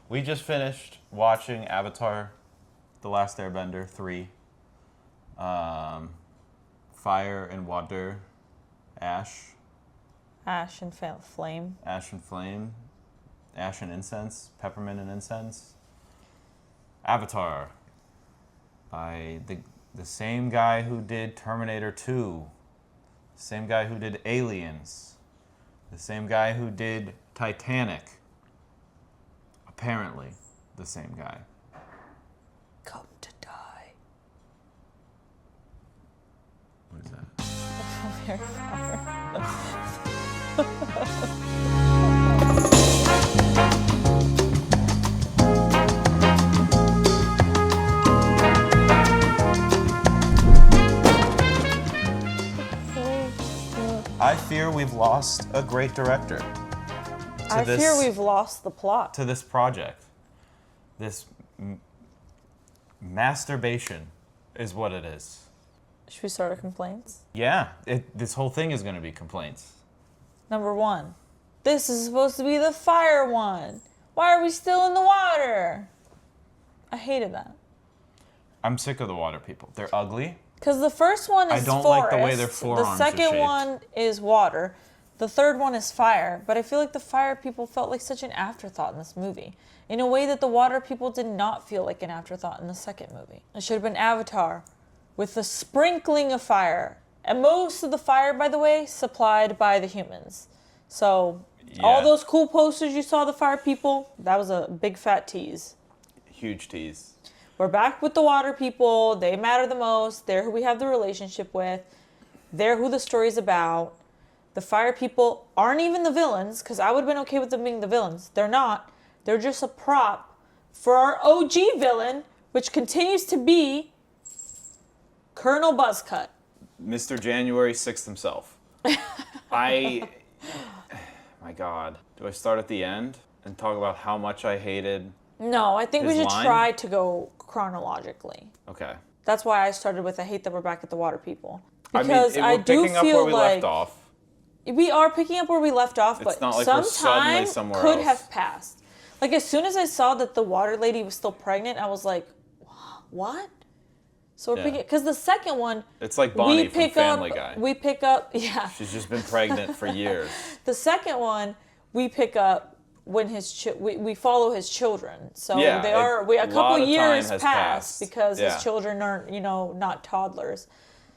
We just finished watching Avatar, The Last Airbender 3. Fire and water, ash. Ash and flame. Ash and flame. Ash and incense. Peppermint and incense. Avatar. By the same guy who did Terminator 2. The same guy who did Aliens. The same guy who did Titanic. Apparently, the same guy. Come to die. What is that? Harry Potter. I fear we've lost a great director. I fear we've lost the plot. To this project. This masturbation is what it is. Should we start our complaints? Yeah, this whole thing is going to be complaints. Number 1. This is supposed to be the fire one. Why are we still in the water? I hated that. I'm sick of the water people. They're ugly. Because the first one is I don't forest. like the way their forearms The second are shaped. one is water. The third one is fire. But I feel like the fire people felt like such an afterthought in this movie. In a way that the water people did not feel like an afterthought in the second movie. It should have been Avatar with a sprinkling of fire. And most of the fire, by the way, supplied by the humans. So all those cool posters you saw, the fire people, that was a big fat tease. Huge tease. We're back with the water people. They matter the most. They're who we have the relationship with. They're who the story's about. The fire people aren't even the villains, because I would have been okay with them being the villains. They're not. They're just a prop for our OG villain, which continues to be Colonel Buzzcut. Mr. January 6th himself. My God. Do I start at the end and talk about how much I hated? No, I think we His should line? try to go chronologically. Okay. That's why I started with I hate that we're back at the water people. I mean, Because I we're do picking up feel where we like left off. we are picking up where we left off, but It's not like some we're suddenly time somewhere could else. have passed. Like as soon as I saw that the water lady was still pregnant, I was like, what? So we're picking, because the second one, It's like Bonnie we from pick Family up, Guy. we pick up, yeah. She's just been pregnant for years. The second one, we pick up when we follow his children. So Yeah, they are a couple lot of years time has passed passed. because Yeah. his children aren't, not toddlers.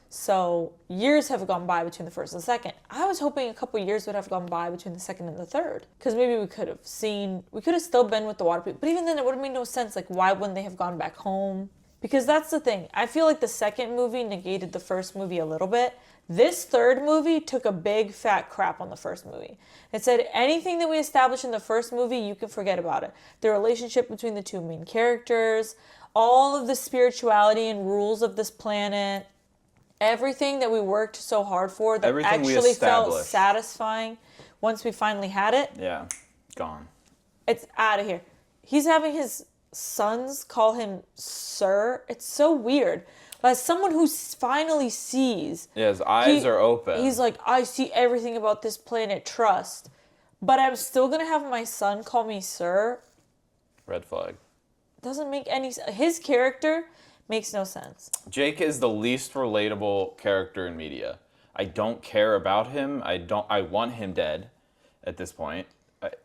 So years have gone by between the first and the second. I was hoping a couple years would have gone by between the second and the third. Because maybe we could have still been with the water people. But even then it would have made no sense. Like, why wouldn't they have gone back home? Because that's the thing. I feel like the second movie negated the first movie a little bit. This third movie took a big fat crap on the first movie. It said anything that we established in the first movie, you can forget about it. The relationship between the two main characters, all of the spirituality and rules of this planet, everything that we worked so hard for that Everything we actually felt established. satisfying once we finally had it, Yeah, gone. it's out of here. He's having his sons call him sir. It's so weird. As someone who finally sees, Yeah, his eyes are open. he's like, I see everything about this planet, trust. But I'm still going to have my son call me sir. Red flag. Doesn't make any sense. His character makes no sense. Jake is the least relatable character in media. I don't care about him. I want him dead at this point.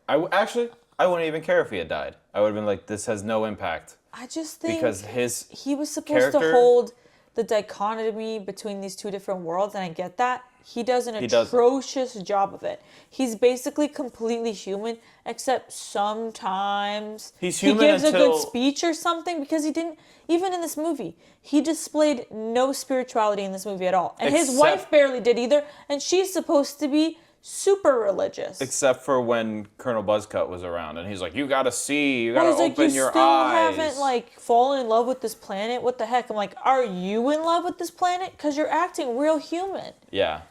I wouldn't even care if he had died. I would have been like, this has no impact. I just think Because he was supposed to hold the dichotomy between these two different worlds, and I get that. He does an atrocious job of it. He's basically completely human, except sometimes He's he human gives a until- good speech or something, because he didn't, even in this movie, he displayed no spirituality in this movie at all. And his wife barely did either, and she's supposed to be super religious. Except for when Colonel Buzzcut was around, and he's like, you gotta see, you gotta open you your still eyes. haven't fallen in love with this planet. What the heck? I'm like, are you in love with this planet? Because you're acting real human. Yeah.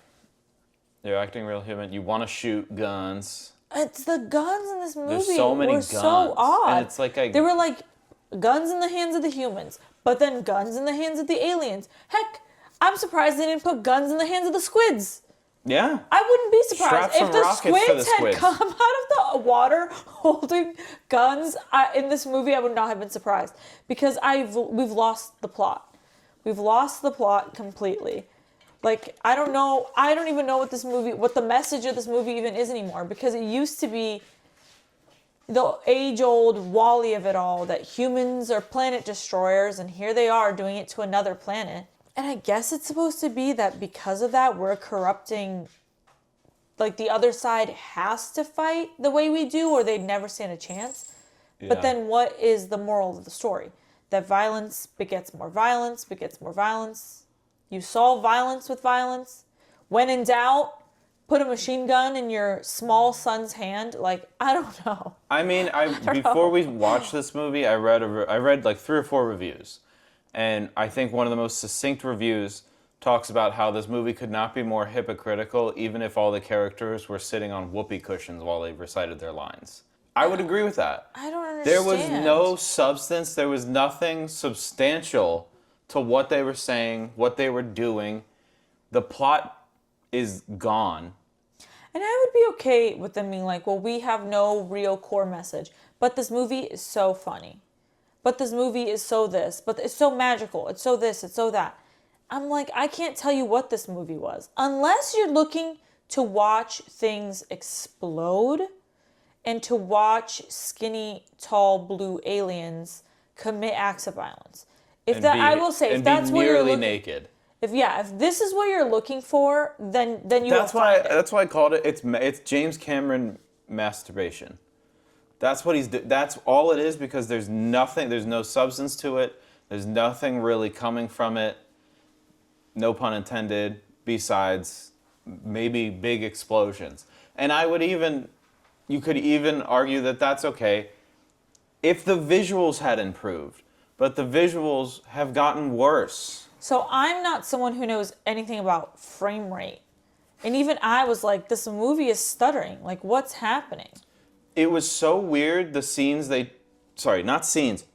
You're acting real human. You want to shoot guns. It's the guns in this movie. There's so many were guns. so odd. And it's like they were like guns in the hands of the humans, but then guns in the hands of the aliens. Heck, I'm surprised they didn't put guns in the hands of the squids. Yeah. I wouldn't be surprised Strap some if the rockets to the squids had squids. come out of the water holding guns in this movie. I would not have been surprised because we've lost the plot. We've lost the plot completely. Like, I don't know. I don't even know what the message of this movie even is anymore, because it used to be the age-old Wall-E of it all, that humans are planet destroyers, and here they are doing it to another planet. And I guess it's supposed to be that because of that, we're corrupting, like, the other side has to fight the way we do, or they'd never stand a chance. Yeah. But then what is the moral of the story? That violence begets more violence, begets more violence. You solve violence with violence. When in doubt, put a machine gun in your small son's hand. Like, I don't know. I mean, before we watched this movie, I read like 3 or 4 reviews, and I think one of the most succinct reviews talks about how this movie could not be more hypocritical, even if all the characters were sitting on whoopee cushions while they recited their lines. I would agree with that. I don't understand. There was no substance. There was nothing substantial to what they were saying, what they were doing. The plot is gone. And I would be okay with them being like, well, we have no real core message, but this movie is so funny. But this movie is so this. But it's so magical. It's so this. It's so that. I'm like, I can't tell you what this movie was. Unless you're looking to watch things explode and to watch skinny, tall, blue aliens commit acts of violence. If that's what you're looking, naked. if this is what you're looking for, then you That's will why. find it. That's why I called it. It's James Cameron masturbation. That's what that's all it is, because there's nothing. There's no substance to it. There's nothing really coming from it. No pun intended. Besides maybe big explosions. And you could even argue that that's okay if the visuals had improved. But the visuals have gotten worse. So I'm not someone who knows anything about frame rate. And even I was like, this movie is stuttering. Like, what's happening? It was so weird,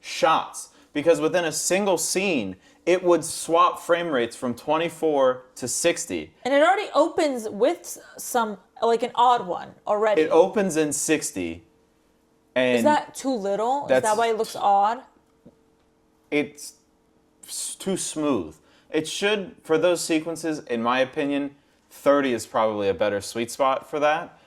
shots. Because within a single scene, it would swap frame rates from 24 to 60. And it already opens with some, like an odd one already. It opens in 60. And is that too little? Is that why it looks odd? It's too smooth. It should, for those sequences, in my opinion, 30 is probably a better sweet spot for that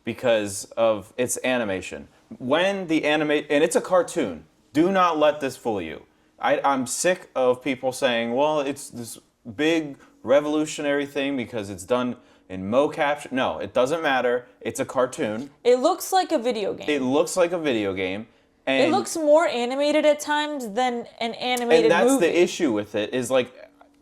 because of its animation. And it's a cartoon. Do not let this fool you. I'm sick of people saying, well, it's this big revolutionary thing because it's done in mocap. No, it doesn't matter. It's a cartoon. It looks like a video game. It looks like a video game. And it looks more animated at times than an animated movie. And that's the issue with it, is like,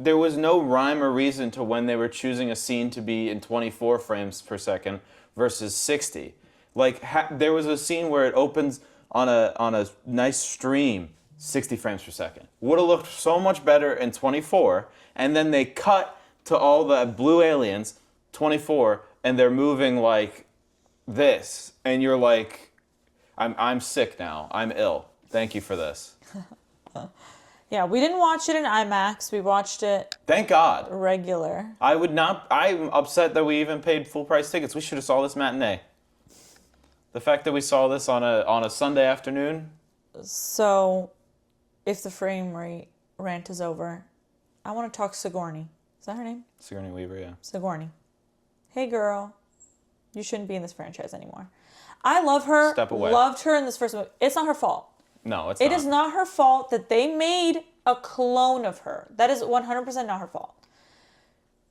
there was no rhyme or reason to when they were choosing a scene to be in 24 frames per second versus 60. Like, there was a scene where it opens on a nice stream, 60 frames per second. Would have looked so much better in 24, and then they cut to all the blue aliens, 24, and they're moving like this, and you're like, I'm sick now. I'm ill. Thank you for this. Yeah, we didn't watch it in IMAX. We watched it Thank God. regular. I'm upset that we even paid full price tickets. We should have saw this matinee. The fact that we saw this on a Sunday afternoon. So, if the frame rate rant is over, I want to talk Sigourney. Is that her name? Sigourney Weaver, yeah. Sigourney. Hey, girl. You shouldn't be in this franchise anymore. I love her. Step away. Loved her in this first movie. It's not her fault. No, it's not. It is not her fault that they made a clone of her. That is 100% not her fault.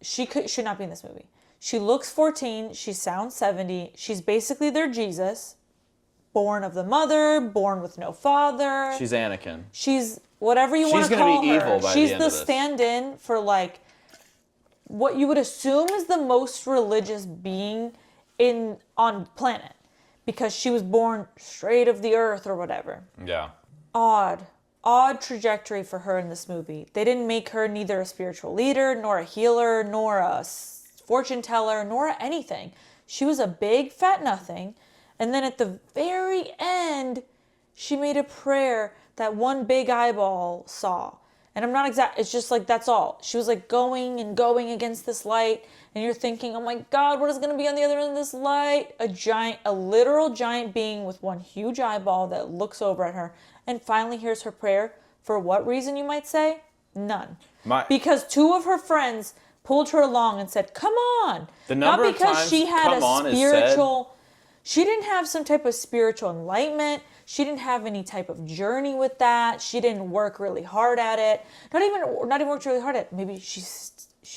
She should not be in this movie. She looks 14. She sounds 70. She's basically their Jesus. Born of the mother, born with no father. She's Anakin. She's whatever you want to She's call gonna be her. evil by She's the end the of this. stand-in for like what you would assume is the most religious being on planet, because she was born straight of the earth or whatever. Yeah. Odd trajectory for her in this movie. They didn't make her neither a spiritual leader, nor a healer, nor a fortune teller, nor anything. She was a big fat nothing. And then at the very end, she made a prayer that one big eyeball saw. And I'm not exact. It's just like, that's all. She was like going and going against this light. And you're thinking, oh my God, what is going to be on the other end of this light? A literal giant being with one huge eyeball that looks over at her and finally hears her prayer. For what reason, you might say? None. Because two of her friends pulled her along and said, come on. The number Not because of times she had come on a is said. spiritual... She didn't have some type of spiritual enlightenment. She didn't have any type of journey with that. She didn't work really hard at it. Not even worked really hard at it. Maybe she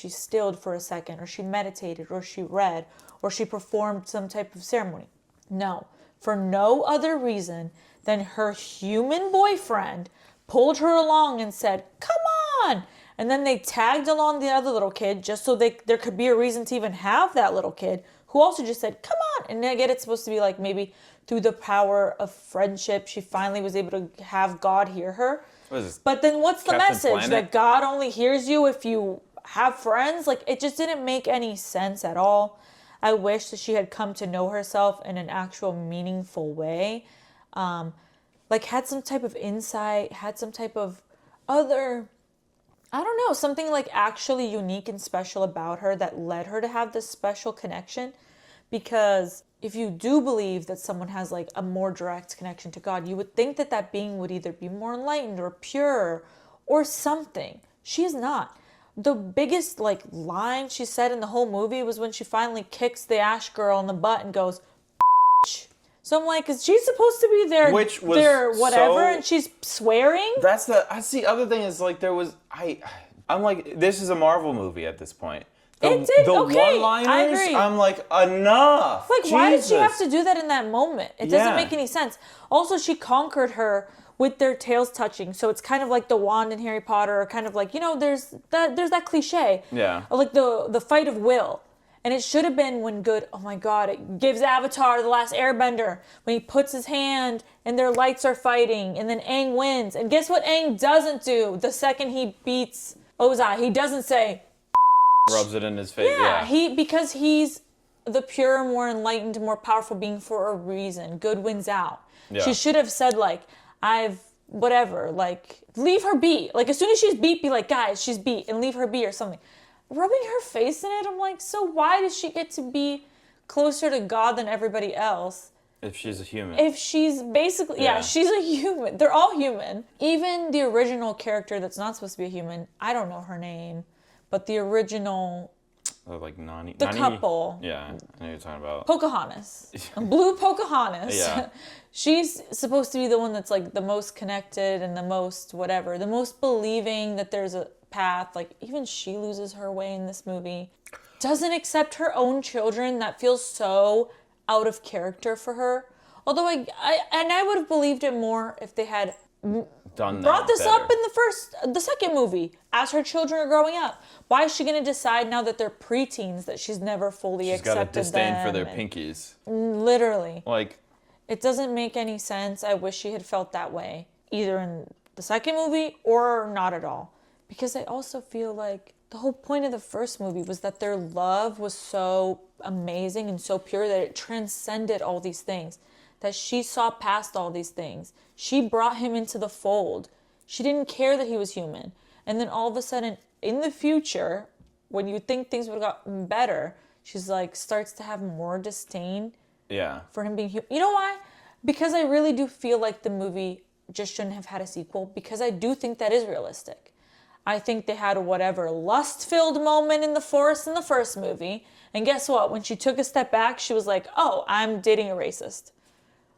stilled for a second, or she meditated, or she read, or she performed some type of ceremony. No. For no other reason than her human boyfriend pulled her along and said, come on. And then they tagged along the other little kid just so there could be a reason to even have that little kid, who also just said, come on. And I get it's supposed to be like maybe through the power of friendship, she finally was able to have God hear her. But then what's the message? Planet? That God only hears you if you have friends? Like, it just didn't make any sense at all. I wish that she had come to know herself in an actual meaningful way. Like, had some type of insight, had some type of other... I don't know, something like actually unique and special about her that led her to have this special connection. Because if you do believe that someone has like a more direct connection to God, you would think that that being would either be more enlightened or pure or something. She is not. The biggest like line she said in the whole movie was when she finally kicks the Ash girl in the butt and goes, bitch. So I'm like, is she supposed to be there, which was there whatever, and she's swearing? That's the other thing is like I'm like, this is a Marvel movie at this point. The one-liners, I'm like, enough. Like, Jesus. why did she have to do that in that moment? It doesn't make any sense. Also, she conquered her with their tails touching, so it's kind of like the wand in Harry Potter, or kind of like, there's that cliche. Yeah. Like the fight of will. And it should have been when oh my God, it gives Avatar, The Last Airbender, when he puts his hand and their lights are fighting, and then Aang wins. And guess what Aang doesn't do the second he beats Ozai? He doesn't say... Rubs it in his face, yeah. Because he's the pure, more enlightened, more powerful being for a reason. Good wins out. Yeah. She should have said, like, leave her be. Like, as soon as she's beat, be like, guys, she's beat, and leave her be or something. Rubbing her face in it, I'm like, so why does she get to be closer to God than everybody else? If she's a human. If she's basically, she's a human. They're all human. Even the original character that's not supposed to be a human, I don't know her name, but the original... like Nani? The couple. Yeah, I know what you're talking about. Pocahontas. Blue Pocahontas. Yeah. She's supposed to be the one that's like the most connected and the most whatever, the most believing that there's a path. Like, even she loses her way in this movie. Doesn't accept her own children. That feels so out of character for her. Although I would have believed it more if they had brought this up in the second movie as her children are growing up. Why is she going to decide now that they're preteens that she's never fully accepted them? She's got a disdain for their pinkies. Literally. Like, it doesn't make any sense. I wish she had felt that way, either in the second movie or not at all. Because I also feel like the whole point of the first movie was that their love was so amazing and so pure that it transcended all these things. That she saw past all these things. She brought him into the fold. She didn't care that he was human. And then all of a sudden, in the future, when you think things would have gotten better, she's like, starts to have more disdain for him being human. You know why? Because I really do feel like the movie just shouldn't have had a sequel, because I do think that is realistic. I think they had a whatever lust-filled moment in the forest in the first movie. And guess what? When she took a step back, she was like, oh, I'm dating a racist.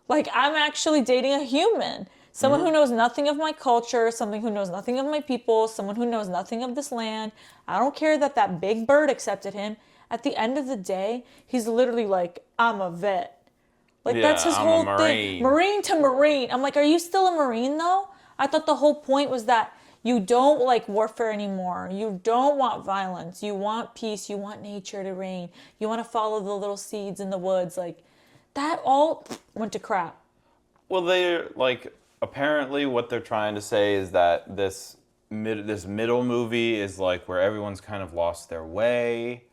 Like, I'm actually dating a human. Someone who knows nothing of my culture, someone who knows nothing of my people, someone who knows nothing of this land. I don't care that big bird accepted him. At the end of the day, he's literally like, I'm a vet. Like, that's his whole thing. Marine to Marine. I'm like, are you still a Marine, though? I thought the whole point was that you don't like warfare anymore. You don't want violence. You want peace. You want nature to reign. You want to follow the little seeds in the woods. Like, that all went to crap. Well, they're like, apparently what they're trying to say is that this middle movie is like where everyone's kind of lost their way,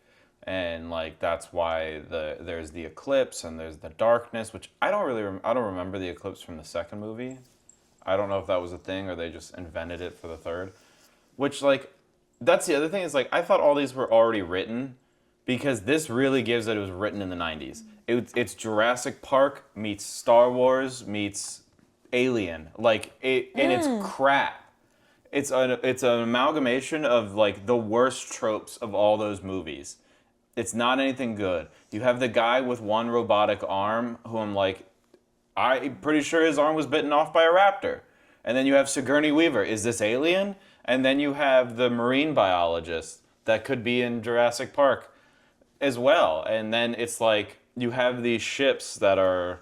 and like that's why there's the eclipse and there's the darkness, which I don't remember the eclipse from the second movie. I don't know if that was a thing or they just invented it for the third. Which, like, that's the other thing is, like, I thought all these were already written because this really gives that it was written in the 90s. It's Jurassic Park meets Star Wars meets Alien. Like, and it's crap. It's an amalgamation of, like, the worst tropes of all those movies. It's not anything good. You have the guy with one robotic arm who I'm pretty sure his arm was bitten off by a raptor. And then you have Sigourney Weaver. Is this Alien? And then you have the marine biologist that could be in Jurassic Park as well. And then it's like you have these ships that are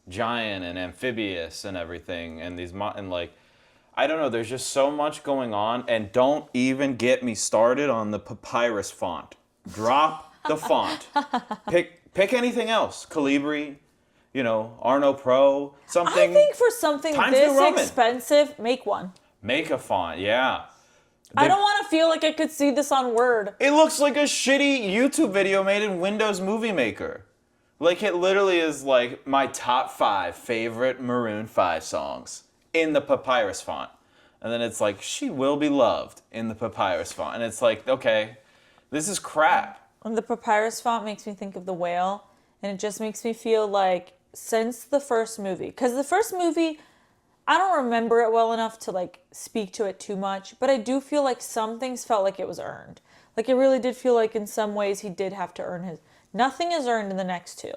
giant and amphibious and everything. And I don't know, there's just so much going on. And don't even get me started on the papyrus font. Drop the font. Pick anything else. Calibri, Arno Pro, something. I think for something Times this New Roman. expensive, make one. Make a font, yeah. I don't want to feel like I could see this on Word. It looks like a shitty YouTube video made in Windows Movie Maker. Like, it literally is like my top 5 favorite Maroon 5 songs in the papyrus font. And then it's like, She Will Be Loved in the papyrus font. And it's like, okay, this is crap. And the papyrus font makes me think of the whale. And it just makes me feel like since the first movie, because the first movie, I don't remember it well enough to like speak to it too much, but I do feel like some things felt like it was earned. Like it really did feel like in some ways he did have to earn his. Nothing is earned in the next two.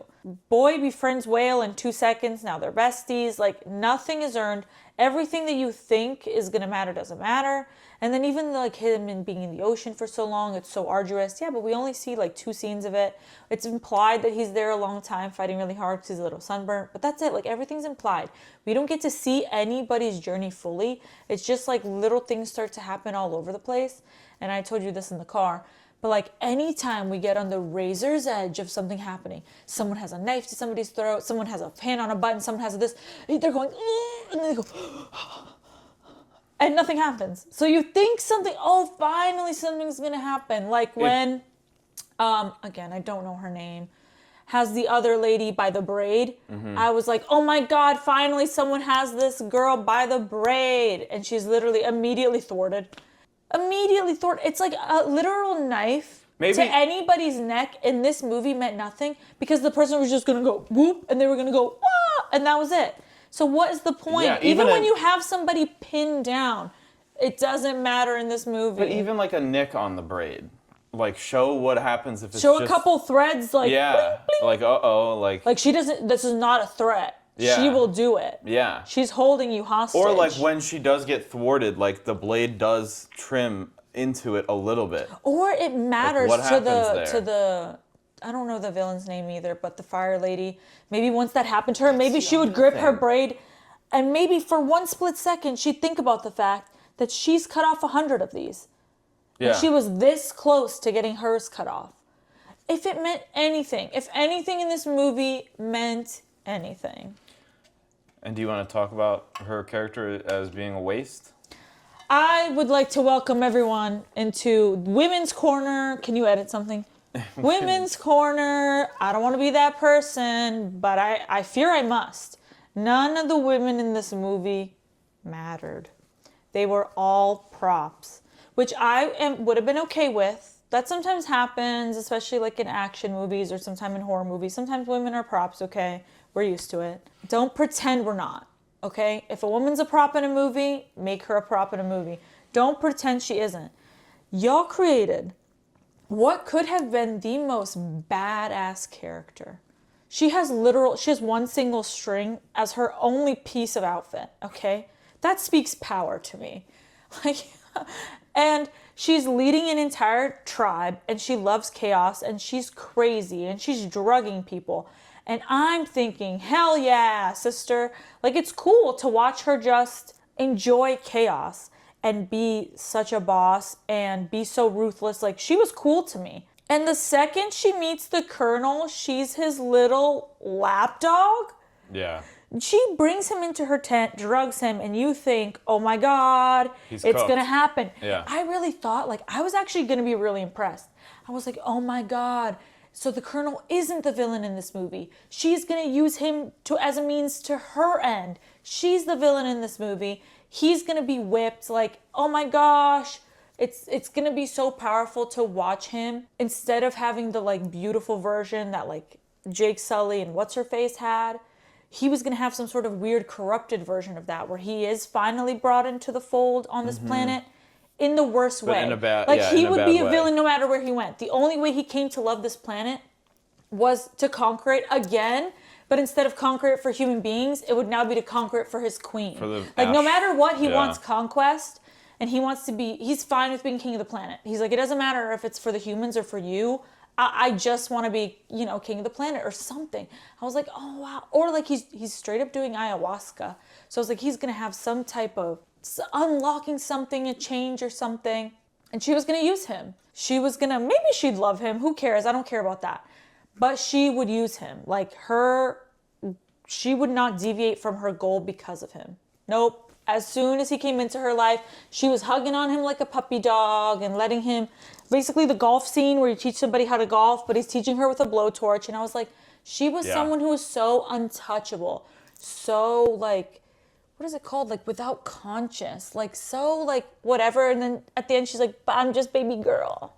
Boy befriends whale in 2 seconds, now they're besties. Like nothing is earned. Everything that you think is gonna matter doesn't matter. And then even like him and being in the ocean for so long, it's so arduous. Yeah, but we only see like 2 scenes of it. It's implied that he's there a long time fighting really hard because he's a little sunburnt. But that's it. Like everything's implied. We don't get to see anybody's journey fully. It's just like little things start to happen all over the place. And I told you this in the car. But like anytime we get on the razor's edge of something happening, someone has a knife to somebody's throat, someone has a hand on a button, someone has this, they're going, and then they go, and nothing happens. So you think something, finally something's gonna happen. Like when, again, I don't know her name, has the other lady by the braid. Mm-hmm. I was like, oh my God, finally someone has this girl by the braid. And she's literally immediately thwarted. It's like a literal knife to anybody's neck in this movie meant nothing because the person was just going to go whoop and they were going to go and that was it. So what is the point? Yeah, even when you have somebody pinned down, it doesn't matter in this movie. But even like a nick on the braid, like show what happens if it's a couple threads like bling, bling. Like like she doesn't. This is not a threat. Yeah. She will do it. Yeah. She's holding you hostage. Or like when she does get thwarted, like the blade does trim into it a little bit. Or it matters like to the I don't know the villain's name either, but the fire lady. Maybe once that happened to her, maybe she would grip her braid and maybe for one split second she'd think about the fact that she's cut off 100 of these. Yeah. And she was this close to getting hers cut off. If it meant anything, if anything in this movie meant anything. And do you want to talk about her character as being a waste? I would like to welcome everyone into Women's Corner. Can you edit something? Women's Corner. I don't want to be that person, but I fear I must. None of the women in this movie mattered. They were all props, which would have been okay with. That sometimes happens, especially like in action movies or sometime in horror movies. Sometimes women are props, okay? We're used to it. Don't pretend we're not, okay? If a woman's a prop in a movie, make her a prop in a movie. Don't pretend she isn't. Y'all created what could have been the most badass character. She has one single string as her only piece of outfit, okay? That speaks power to me. And she's leading an entire tribe and she loves chaos and she's crazy and she's drugging people. And I'm thinking, hell yeah, sister. Like, it's cool to watch her just enjoy chaos and be such a boss and be so ruthless. Like, she was cool to me. And the second she meets the colonel, she's his little lapdog. Yeah. She brings him into her tent, drugs him, and you think, oh my God, it's going to happen. Yeah. I really thought, like, I was actually going to be really impressed. I was like, oh my God. So the colonel isn't the villain in this movie. She's going to use him as a means to her end. She's the villain in this movie. He's going to be whipped. Like, oh my gosh, It's gonna be so powerful to watch him instead of having the like beautiful version that like Jake Sully and what's her face had. He was gonna have some sort of weird corrupted version of that where he is finally brought into the fold on this planet in the worst way. in a bad- like yeah, he in a would bad be a way. villain no matter where he went. The only way he came to love this planet was to conquer it again, but instead of conquer it for human beings, it would now be to conquer it for his queen. For the like no Ash- matter what, he yeah. wants conquest, and he's fine with being king of the planet. He's like, it doesn't matter if it's for the humans or for you. I just want to be, king of the planet or something. I was like, oh wow. Or like he's straight up doing ayahuasca. So I was like, he's gonna have some type of unlocking something, a change or something. And she was gonna use him. Maybe she'd love him. Who cares? I don't care about that. But she would use him. Like she would not deviate from her goal because of him. Nope. As soon as he came into her life, she was hugging on him like a puppy dog and letting him, basically the golf scene where you teach somebody how to golf, but he's teaching her with a blowtorch. And I was like, she was someone who was so untouchable. So like, what is it called? Like without conscience, like so like whatever. And then at the end, she's like, but I'm just baby girl.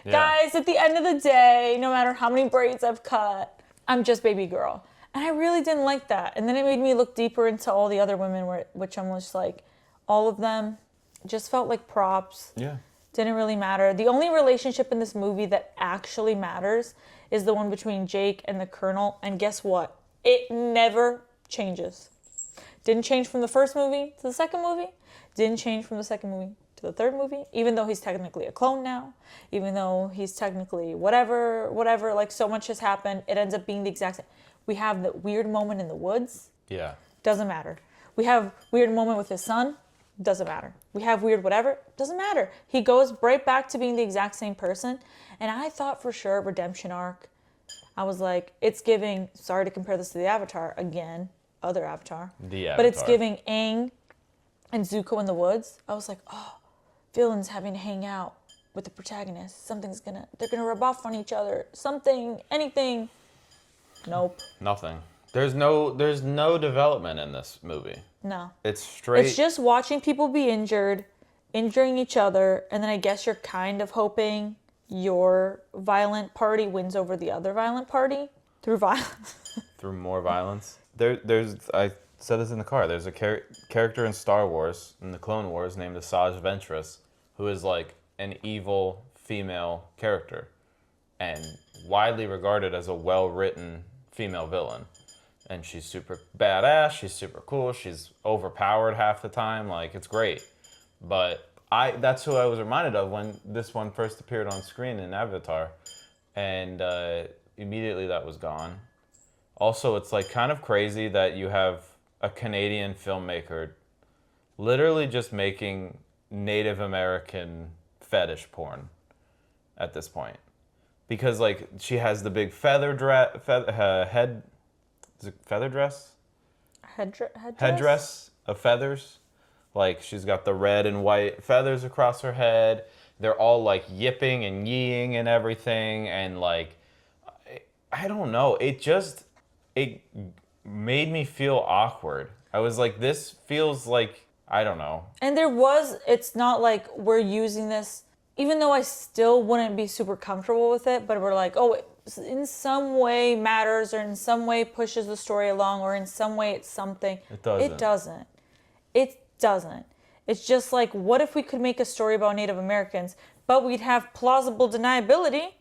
Yeah. Guys, at the end of the day, no matter how many braids I've cut, I'm just baby girl. And I really didn't like that. And then it made me look deeper into all the other women, which I'm just like, all of them just felt like props. Yeah. Didn't really matter. The only relationship in this movie that actually matters is the one between Jake and the Colonel. And guess what? It never changes. Didn't change from the first movie to the second movie. Didn't change from the second movie to the third movie, even though he's technically a clone now, even though he's technically whatever, like so much has happened. It ends up being the exact same. We have the weird moment in the woods. Yeah. Doesn't matter. We have weird moment with his son. Doesn't matter. We have weird whatever. Doesn't matter. He goes right back to being the exact same person. And I thought for sure redemption arc. I was like, it's giving, sorry to compare this to the Avatar again, other Avatar. The Avatar. But it's giving Aang and Zuko in the woods. I was like, oh, villains having to hang out with the protagonist. They're gonna rub off on each other. Something, anything. Nope. Nothing. There's no development in this movie. No. It's straight. It's just watching people be injured, injuring each other, and then I guess you're kind of hoping your violent party wins over the other violent party through violence. Through more violence. I said this in the car. There's a character in Star Wars, in the Clone Wars, named Asajj Ventress, who is like an evil female character, and widely regarded as a well-written female villain. And she's super badass, she's super cool, she's overpowered half the time, like it's great. But that's who I was reminded of when this one first appeared on screen in Avatar. And immediately that was gone. Also, it's like kind of crazy that you have a Canadian filmmaker literally just making Native American fetish porn at this point. Because like she has the big headdress? Headdress of feathers. Like she's got the red and white feathers across her head. They're all like yipping and yeeing and everything. And like, I don't know. It made me feel awkward. I was like, this feels like, I don't know. And it's not like we're using this, even though I still wouldn't be super comfortable with it, but we're like, oh, it in some way matters or in some way pushes the story along or in some way it's something. It doesn't. It doesn't. It's just like, what if we could make a story about Native Americans, but we'd have plausible deniability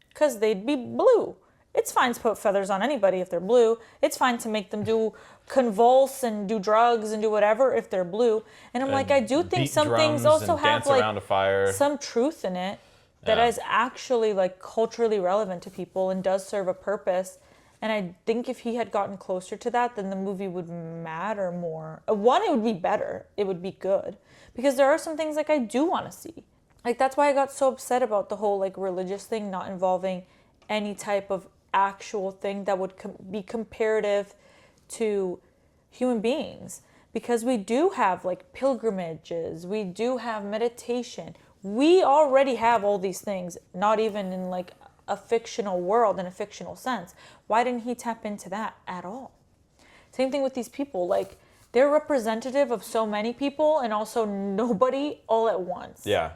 because they'd be blue. It's fine to put feathers on anybody if they're blue. It's fine to make them do convulse and do drugs and do whatever if they're blue. And I'm like, I do think some things also have like some truth in it that is actually like culturally relevant to people and does serve a purpose. And I think if he had gotten closer to that, then the movie would matter more. One, it would be better. It would be good. Because there are some things like I do want to see. Like that's why I got so upset about the whole like religious thing not involving any type of actual thing that would be comparative to human beings. Because we do have like pilgrimages. We do have meditation. We already have all these things, not even in like a fictional world in a fictional sense. Why didn't he tap into that at all? Same thing with these people. Like they're representative of so many people and also nobody all at once. Yeah.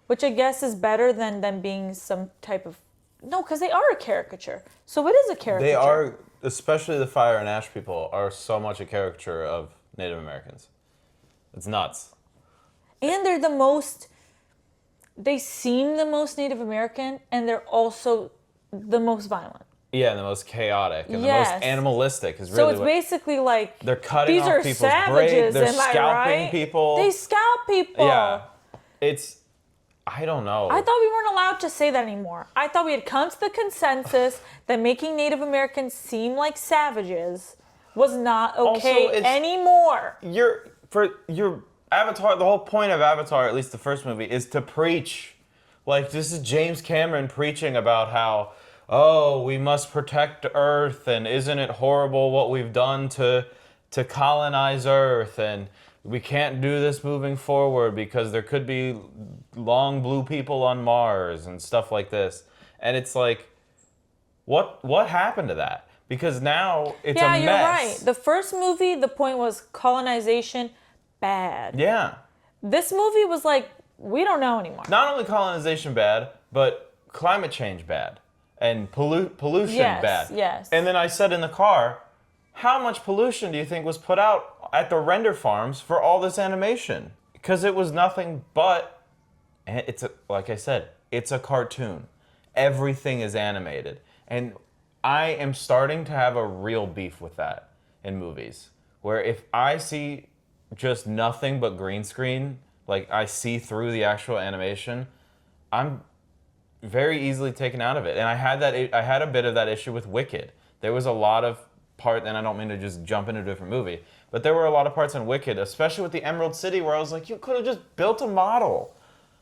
which I guess is better than them being some type of... No, because they are a caricature. So it is a caricature. They are, especially the Fire and Ash people, are so much a caricature of Native Americans. It's nuts. And they're the most... They seem the most Native American, and they're also the most violent. Yeah, and the most chaotic and Yes. the most animalistic is really So it's basically like... they're cutting these off are people's savages, brains. They're am I scalping right? people. They scalp people. Yeah. It's... I don't know. I thought we weren't allowed to say that anymore. I thought we had come to the consensus that making Native Americans seem like savages was not okay Also, anymore. Your Avatar, the whole point of Avatar, at least the first movie, is to preach. Like, this is James Cameron preaching about how, oh, we must protect Earth, and isn't it horrible what we've done to colonize Earth, and we can't do this moving forward because there could be long blue people on Mars and stuff like this. And it's like, what happened to that? Because now it's a mess. Yeah, you're right. The first movie, the point was colonization, bad. Yeah. This movie was like, we don't know anymore. Not only colonization bad, but climate change bad. And pollution Yes, bad. yes. And then I said in the car, how much pollution do you think was put out at the render farms for all this animation? Because it was nothing but, like I said, it's a cartoon. Everything is animated. And I am starting to have a real beef with that in movies. Where if I see just nothing but green screen, like I see through the actual animation, I'm very easily taken out of it. And I had a bit of that issue with Wicked. There was a lot of and I don't mean to just jump into a different movie, but there were a lot of parts in Wicked, especially with the Emerald City, where I was like, you could have just built a model.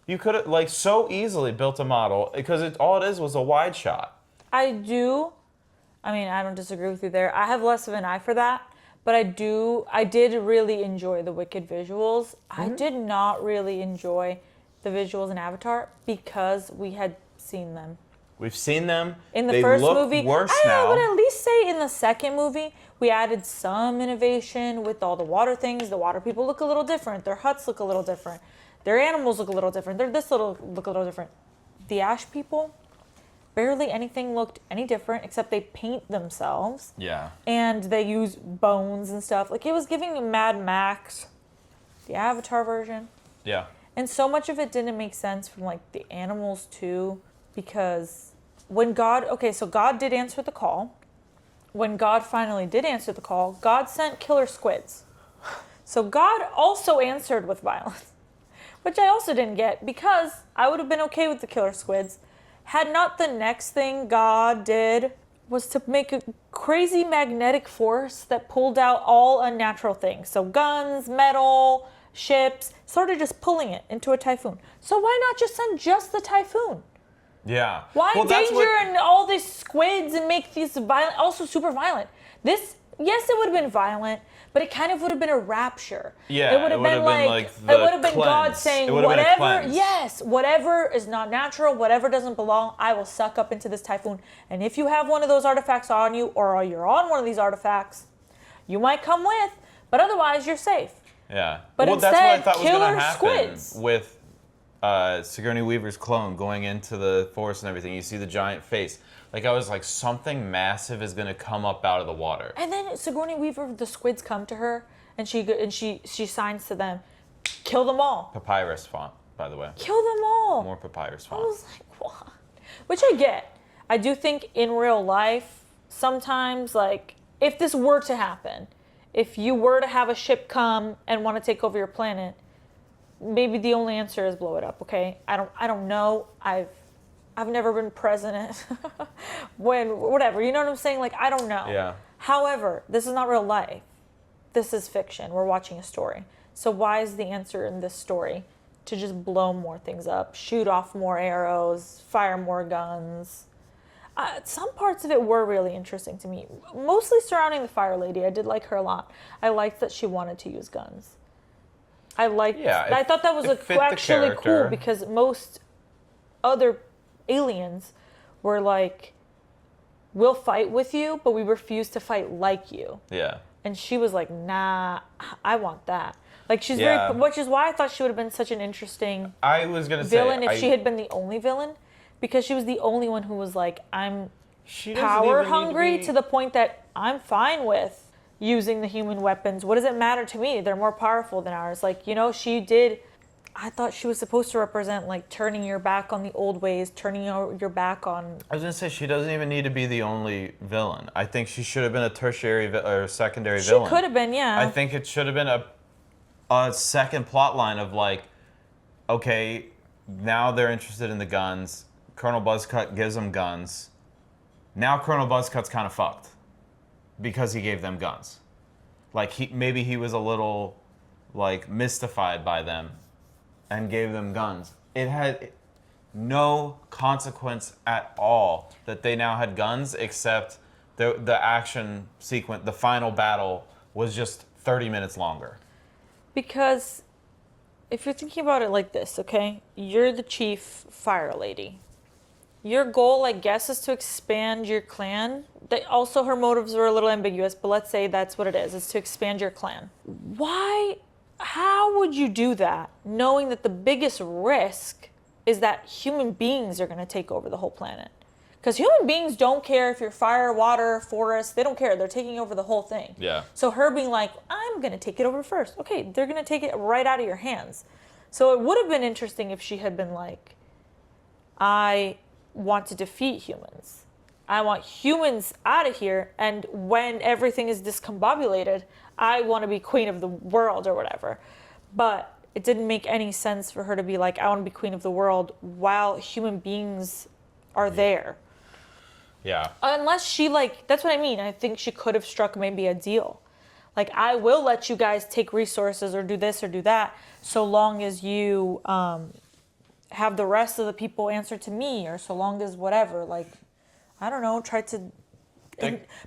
You could have like so easily built a model because all it is was a wide shot. I don't disagree with you there. I have less of an eye for that, but I did really enjoy the Wicked visuals. Mm-hmm. I did not really enjoy the visuals in Avatar because we had seen them. We've seen them. In the they first look movie, worse now. I would at least say in the second movie, we added some innovation with all the water things. The water people look a little different. Their huts look a little different. Their animals look a little different. Look a little different. The Ash people, barely anything looked any different except they paint themselves. Yeah. And they use bones and stuff. Like, it was giving me Mad Max, the Avatar version. Yeah. And so much of it didn't make sense from, like, the animals, too, because when God did answer the call. When God finally did answer the call, God sent killer squids. So God also answered with violence, which I also didn't get, because I would have been okay with the killer squids had not the next thing God did was to make a crazy magnetic force that pulled out all unnatural things. So guns, metal, ships, started just pulling it into a typhoon. So why not just send just the typhoon? Yeah. Why danger and all these squids and make these violent, also super violent? This, yes, it would have been violent, but it kind of would have been a rapture. Yeah, it would have been like it would have been God saying, whatever is not natural, whatever doesn't belong, I will suck up into this typhoon. And if you have one of those artifacts on you, or you're on one of these artifacts, you might come with, but otherwise you're safe. Yeah. But well, instead, that's what I thought was going killer to happen squids. with Sigourney Weaver's clone going into the forest and everything. You see the giant face. Like, I was like, something massive is going to come up out of the water. And then Sigourney Weaver, the squids come to her, and she signs to them, kill them all. Papyrus font, by the way. Kill them all. More papyrus I font. was like, what? Which I get. I do think in real life, sometimes, like, if this were to happen, if you were to have a ship come and want to take over your planet, maybe the only answer is blow it up, okay? I don't know. I've never been president. Whatever, you know what I'm saying? Like, I don't know. Yeah. However, this is not real life. This is fiction. We're watching a story. So why is the answer in this story to just blow more things up, shoot off more arrows, fire more guns? Some parts of it were really interesting to me. Mostly surrounding the Fire Lady. I did like her a lot. I liked that she wanted to use guns. I thought that was actually cool, because most other aliens were like, we'll fight with you, but we refuse to fight like you. Yeah. And she was like, nah, I want that. Like she's Yeah. very, which is why I thought she would have been such an interesting I was gonna say villain if she had been the only villain, because she was the only one who was like, I'm she doesn't power even need hungry be- to the point that I'm fine with using the human weapons. What does it matter to me? They're more powerful than ours. Like, you know, she did. I thought she was supposed to represent like turning your back on the old ways, turning your back on. I was gonna say she doesn't even need to be the only villain. I think she should have been a tertiary or secondary She villain. could have been, yeah. I think it should have been a second plot line of like, okay, now they're interested in the guns. Colonel Buzzcut gives them guns. Now Colonel Buzzcut's kind of fucked because he gave them guns. Like maybe he was a little like mystified by them and gave them guns. It had no consequence at all that they now had guns, except the action sequence, the final battle was just 30 minutes longer. Because if you're thinking about it like this, okay, you're the chief fire lady. Your goal, I guess, is to expand your clan. Also, her motives were a little ambiguous, but let's say that's what it is. It's to expand your clan. Why? How would you do that, knowing that the biggest risk is that human beings are going to take over the whole planet? Because human beings don't care if you're fire, water, forest. They don't care. They're taking over the whole thing. Yeah. So her being like, I'm going to take it over first. Okay, they're going to take it right out of your hands. So it would have been interesting if she had been like, I want to defeat humans. I want humans out of here. And when everything is discombobulated, I want to be queen of the world or whatever. But it didn't make any sense for her to be like, I want to be queen of the world while human beings are there. Yeah. Unless she like, that's what I mean. I think she could have struck maybe a deal. Like, I will let you guys take resources or do this or do that so long as you have the rest of the people answer to me, or so long as whatever. Like, I don't know, try to...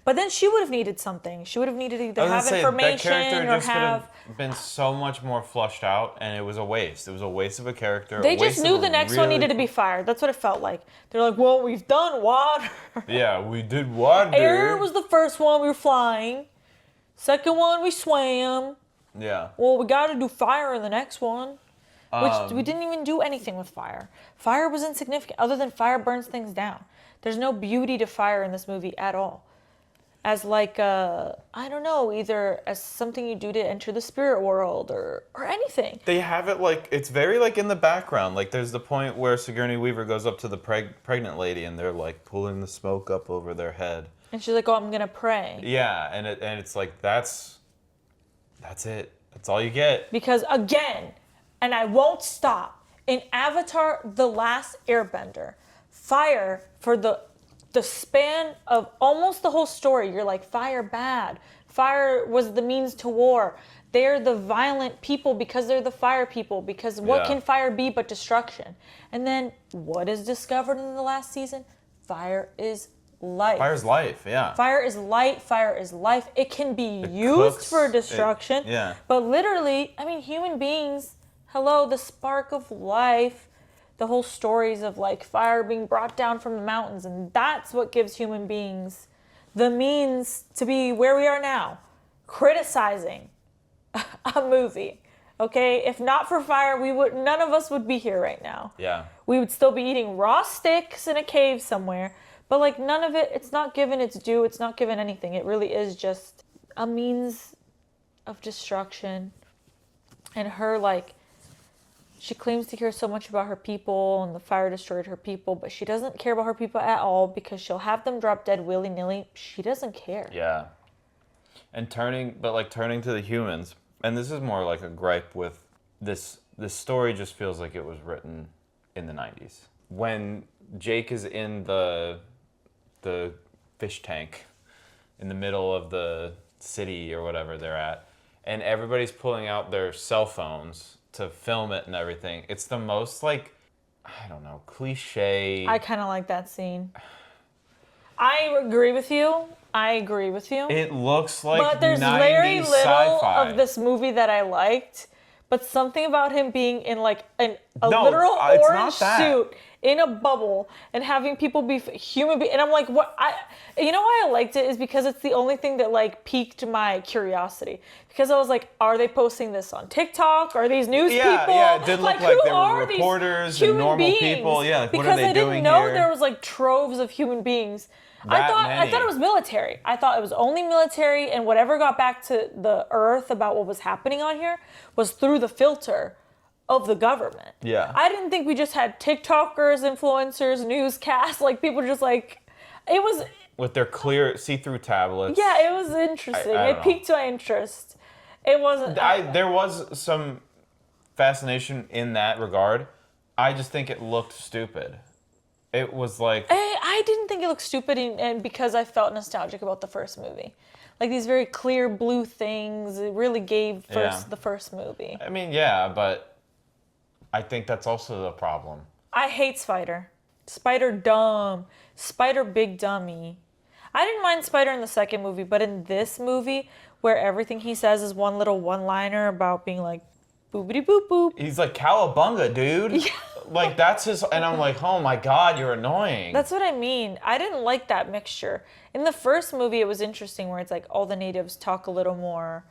but then she would have needed something. She would have needed to either have information that character or just have... could have been so much more flushed out, and it was a waste. It was a waste of a character. They just knew the next one needed to be fired. That's what it felt like. They're like, well, we've done water. Yeah, we did water. Air was the first one, we were flying. Second one, we swam. Yeah. Well, we got to do fire in the next one. Which we didn't even do anything with fire. Fire was insignificant, other than fire burns things down. There's no beauty to fire in this movie at all. As like, I don't know, either as something you do to enter the spirit world or anything. They have it like, it's very like in the background. Like there's the point where Sigourney Weaver goes up to the pregnant lady and they're like pulling the smoke up over their head. And she's like, oh, I'm going to pray. Yeah, and it's like, that's it. That's all you get. Because again, and I won't stop, in Avatar: The Last Airbender, fire for the span of almost the whole story, you're like, fire bad. Fire was the means to war. They're the violent people because they're the fire people. Because what can fire be but destruction? And then what is discovered in the last season? Fire is life. Fire's life, yeah. Fire is light. Fire is life. It can be used for destruction. Yeah. But literally, I mean, human beings, hello, the spark of life. The whole stories of like fire being brought down from the mountains, and that's what gives human beings the means to be where we are now, criticizing a movie. Okay, if not for fire, none of us would be here right now. Yeah. We would still be eating raw sticks in a cave somewhere, but like none of it, it's not given its due, it's not given anything. It really is just a means of destruction. And her like, she claims to care so much about her people, and the fire destroyed her people, but she doesn't care about her people at all because she'll have them drop dead willy-nilly. She doesn't care. Yeah. And turning to the humans, and this is more like a gripe with this story just feels like it was written in the 90s. When Jake is in the fish tank in the middle of the city or whatever they're at, and everybody's pulling out their cell phones to film it and everything. It's the most like, I don't know, cliche. I kind of like that scene. I agree with you. It looks like but there's 90s very little sci-fi. of this movie that I liked but something about him being in like a No, literal it's orange not that. suit in a bubble and having people be human beings. And I'm like, what? You know why I liked it is because it's the only thing that like piqued my curiosity. Because I was like, are they posting this on TikTok? Are these news people? Yeah, it did look like who there were are these reporters and human normal beings? people. Yeah, like, what are because they I didn't doing know here? there was like troves of human beings. I That thought many. it was military. I thought it was only military, and whatever got back to the earth about what was happening on here was through the filter of the government. Yeah. I didn't think we just had TikTokers, influencers, newscasts, like people just like it was. With their clear see-through tablets. Yeah, it was interesting. I It don't know. piqued my interest. It wasn't. There was some fascination in that regard. I just think it looked stupid. It was like... I didn't think it looked stupid, and because I felt nostalgic about the first movie. Like these very clear blue things, it really gave the first movie. I mean, yeah, but I think that's also the problem. I hate Spider. Spider dumb. Spider big dummy. I didn't mind Spider in the second movie, but in this movie, where everything he says is one little one-liner about being like, boopity boop boop. He's like, cowabunga, dude. Yeah. Like, that's his... And I'm like, oh my God, you're annoying. That's what I mean. I didn't like that mixture. In the first movie, it was interesting where it's like all the natives talk a little more,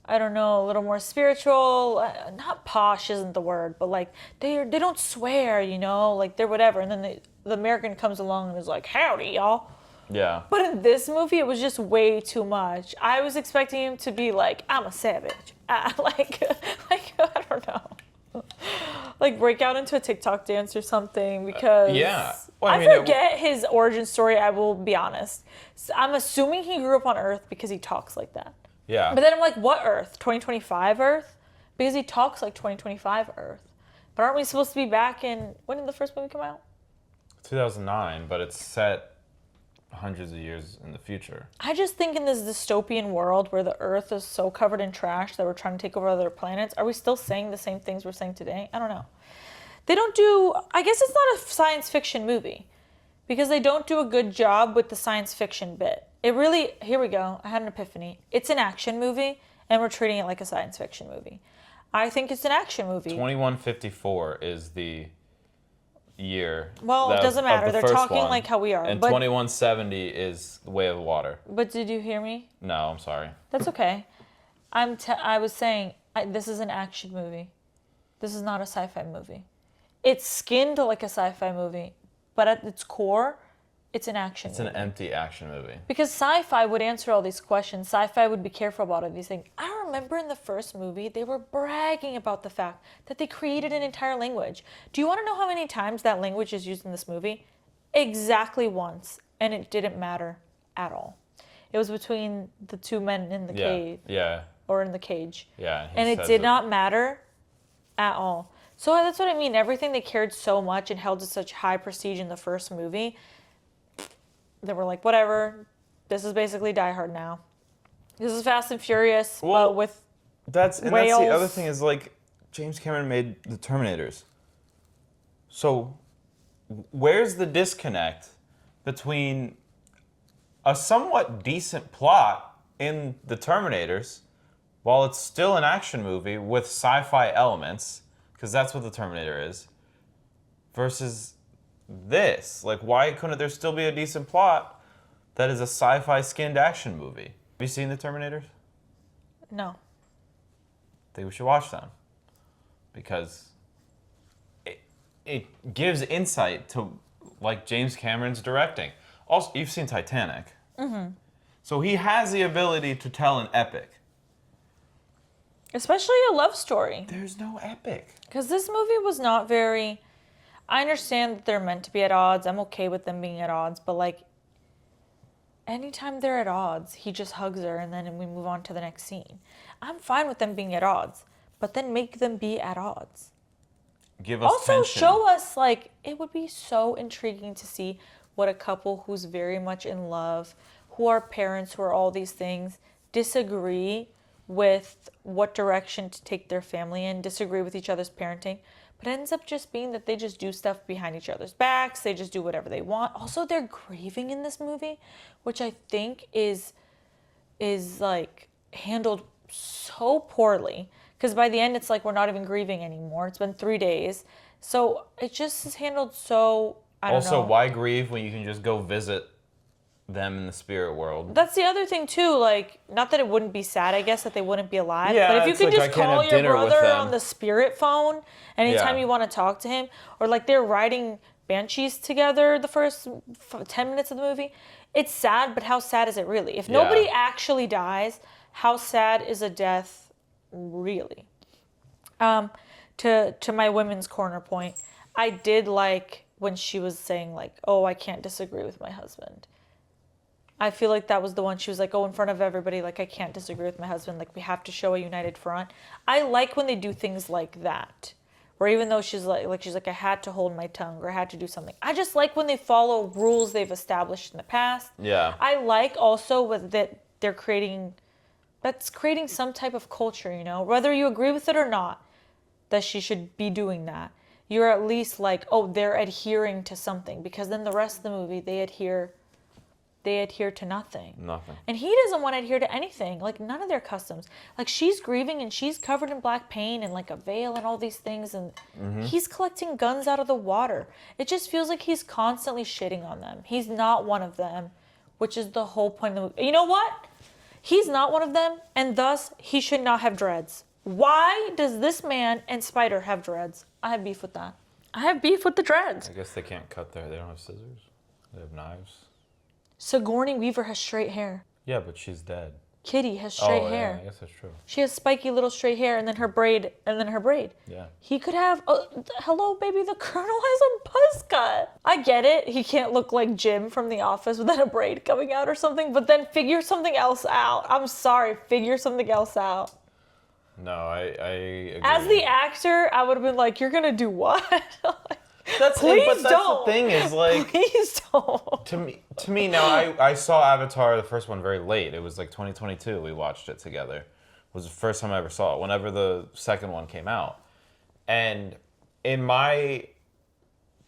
I don't know, a little more spiritual. Not posh isn't the word, but like they don't swear, you know, like they're whatever. And then the American comes along and is like, howdy, y'all. Yeah. But in this movie, it was just way too much. I was expecting him to be like, I'm a savage. Like I don't know. Like break out into a TikTok dance or something because yeah. Well, I forget his origin story, I will be honest. So I'm assuming he grew up on Earth because he talks like that. Yeah. But then I'm like, what Earth? 2025 Earth? Because he talks like 2025 Earth. But aren't we supposed to be back in, when did the first movie come out? 2009, but it's set hundreds of years in the future. I just think in this dystopian world where the Earth is so covered in trash that we're trying to take over other planets, are we still saying the same things we're saying today? I don't know. They don't do, I guess it's not a science fiction movie because they don't do a good job with the science fiction bit. It really, here we go, I had an epiphany. It's an action movie and we're treating it like a science fiction movie. I think it's an action movie. 2154 is the year. Well, it doesn't matter. The They're first talking one, like how we are. And but, 2170 is the Way of the Water. But did you hear me? No, I'm sorry. That's okay. I was saying this is an action movie. This is not a sci-fi movie. It's skinned like a sci-fi movie, but at its core, it's an action movie. It's an empty action movie. Because sci-fi would answer all these questions. Sci-fi would be careful about all these things. I remember in the first movie, they were bragging about the fact that they created an entire language. Do you want to know how many times that language is used in this movie? Exactly once. And it didn't matter at all. It was between the two men in the cave. Yeah. Or in the cage. Yeah. And it did not matter at all. So that's what I mean. Everything they cared so much and held to such high prestige in the first movie, they were like, whatever, this is basically Die Hard now. This is Fast and Furious, but with that's the whales. other thing is like James Cameron made the Terminators. So where's the disconnect between a somewhat decent plot in the Terminators while it's still an action movie with sci-fi elements, because that's what the Terminator is, versus this? Like, why couldn't there still be a decent plot that is a sci-fi skinned action movie? Have you seen the Terminators? No. I think we should watch them because it gives insight to like James Cameron's directing. Also, you've seen Titanic. Mm-hmm. So he has the ability to tell an epic. Especially a love story. There's no epic. Because this movie was not very... I understand that they're meant to be at odds. I'm okay with them being at odds. But, like, anytime they're at odds, he just hugs her and then we move on to the next scene. I'm fine with them being at odds. But then make them be at odds. Give us also, tension. show us, like, it would be so intriguing to see what a couple who's very much in love, who are parents, who are all these things, disagree with what direction to take their family in, disagree with each other's parenting, but it ends up just being that they just do stuff behind each other's backs, they just do whatever they want. Also, they're grieving in this movie, which I think is like handled so poorly, Because by the end, it's like we're not even grieving anymore. It's been 3 days. So it just is handled so, I don't know. Also, why grieve when you can just go visit them in the spirit world? That's the other thing too. Like, not that it wouldn't be sad, I guess, that they wouldn't be alive. Yeah, but if you it's could like, I just can't call have your dinner with brother them. on the spirit phone anytime Yeah. you want to talk to him, or like they're riding banshees together the first 10 minutes of the movie, it's sad. But how sad is it really? If nobody actually dies, how sad is a death really? To my women's corner point, I did like when she was saying like, oh, I can't disagree with my husband. I feel like that was the one she was like, oh, in front of everybody, like, I can't disagree with my husband. Like, we have to show a united front. I like when they do things like that. Where even though she's like, I had to hold my tongue or I had to do something. I just like when they follow rules they've established in the past. Yeah. I like also with that they're creating some type of culture, you know, whether you agree with it or not, that she should be doing that. You're at least like, oh, they're adhering to something, because then the rest of the movie, they adhere to nothing. Nothing. And he doesn't want to adhere to anything. Like, none of their customs. Like, she's grieving and she's covered in black paint and like a veil and all these things. And he's collecting guns out of the water. It just feels like he's constantly shitting on them. He's not one of them, which is the whole point of the movie. You know what? He's not one of them, and thus he should not have dreads. Why does this man and Spider have dreads? I have beef with that. I have beef with the dreads. I guess they can't cut their. They don't have scissors. They have knives. Sigourney Weaver has straight hair. Yeah, but she's dead. Kitty has straight hair. Yeah, I guess that's true. She has spiky little straight hair, and then her braid, Yeah. He could have, hello, baby, the Colonel has a buzz cut. I get it. He can't look like Jim from The Office without a braid coming out or something, but then figure something else out. I'm sorry, figure something else out. No, I agree. As the actor, I would have been like, you're going to do what? That's Please the don't. thing is like Please don't. to me now I saw Avatar the first one very late. It was like 2022 we watched it together. It was the first time I ever saw it, whenever the second one came out. And in my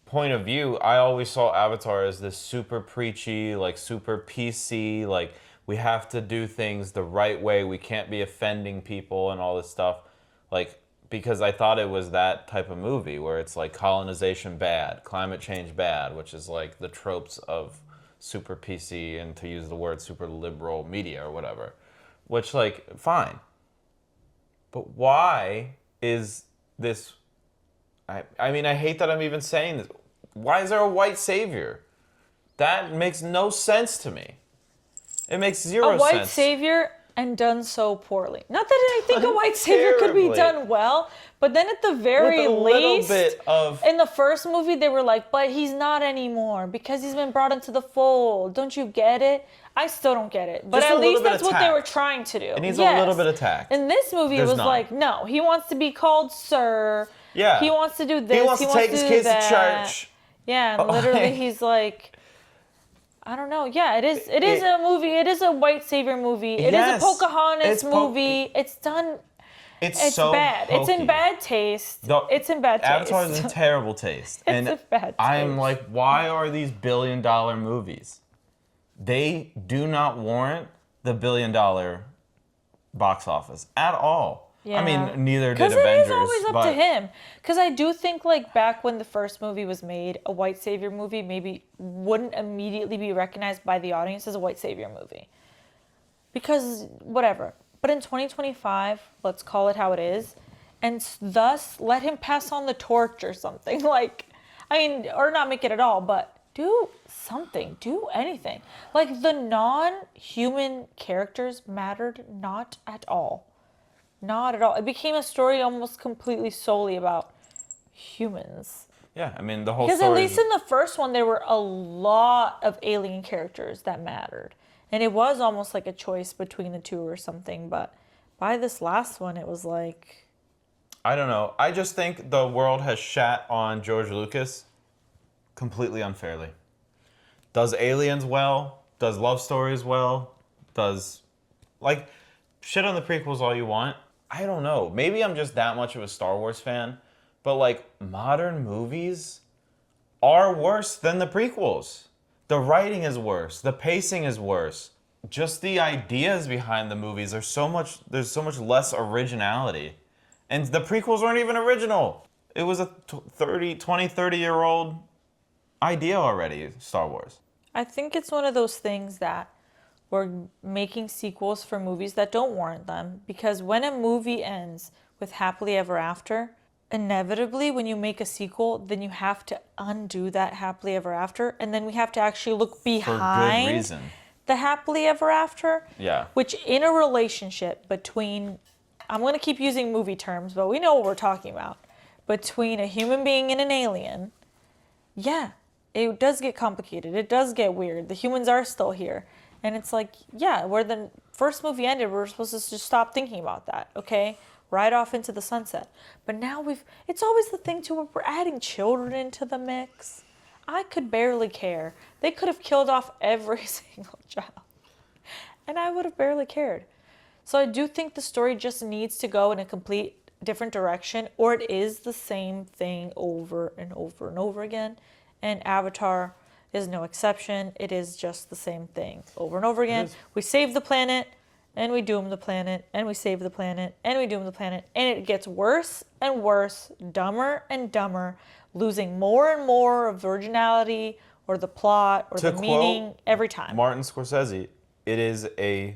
point of view, I always saw Avatar as this super preachy, like super PC, like we have to do things the right way. We can't be offending people and all this stuff. Like, because I thought it was that type of movie where it's like colonization bad, climate change bad, which is like the tropes of super PC and, to use the word, super liberal media or whatever. Which, like, fine. But why is this... I mean, I hate that I'm even saying this. Why is there a white savior? That makes no sense to me. It makes zero sense. A white savior... and done so poorly. Not that I think a white savior could be done well, but then at the very least, in the first movie, they were like, but he's not anymore because he's been brought into the fold. Don't you get it? I still don't get it. But at least that's what they were trying to do. It needs a little bit of tact. In this movie, it was like, no, he wants to be called sir. Yeah. He wants to do this. He wants to take his kids to church. Yeah, and literally he's like... I don't know. Yeah, it is a movie. It is a white savior movie. It is a Pocahontas movie. It's done. It's so bad. Pokey. It's in bad taste. It's in bad taste. Avatar is in terrible taste. It's in bad taste. I'm like, why are these billion-dollar movies? They do not warrant the billion-dollar box office at all. Yeah. I mean, neither did Avengers. Because it is always up to him. Because I do think, like, back when the first movie was made, a white savior movie maybe wouldn't immediately be recognized by the audience as a white savior movie. Because, whatever. But in 2025, let's call it how it is, and thus let him pass on the torch or something. Like, I mean, or not make it at all, but do something. Do anything. Like, the non-human characters mattered not at all. Not at all. It became a story almost completely solely about humans. Yeah, I mean, the whole story... Because at least in the first one, there were a lot of alien characters that mattered. And it was almost like a choice between the two or something. But by this last one, it was like... I don't know. I just think the world has shat on George Lucas completely unfairly. Does Aliens well. Does Love Stories well. Does... Like, shit on the prequels all you want. I don't know. Maybe I'm just that much of a Star Wars fan, but like modern movies are worse than the prequels. The writing is worse. The pacing is worse. Just the ideas behind the movies are there's so much less originality. And the prequels weren't even original. It was a 30-year-old idea already, Star Wars. I think it's one of those things that we're making sequels for movies that don't warrant them, because when a movie ends with happily ever after, inevitably when you make a sequel, then you have to undo that happily ever after, and then we have to actually look For behind good reason. the happily ever after. Yeah. Which in a relationship between, I'm going to keep using movie terms, but we know what we're talking about, between a human being and an alien, yeah, it does get complicated. It does get weird. The humans are still here. And it's like, yeah, where the first movie ended, we're supposed to just stop thinking about that, okay? Right off into the sunset. But now it's always the thing too, where we're adding children into the mix. I could barely care. They could have killed off every single child. And I would have barely cared. So I do think the story just needs to go in a complete different direction, or it is the same thing over and over and over again. And Avatar is no exception. It is just the same thing over and over again. We save the planet, and we doom the planet, and we save the planet, and we doom the planet. And it gets worse and worse, dumber and dumber, losing more and more of originality or the plot or the meaning every time. Martin Scorsese, it is a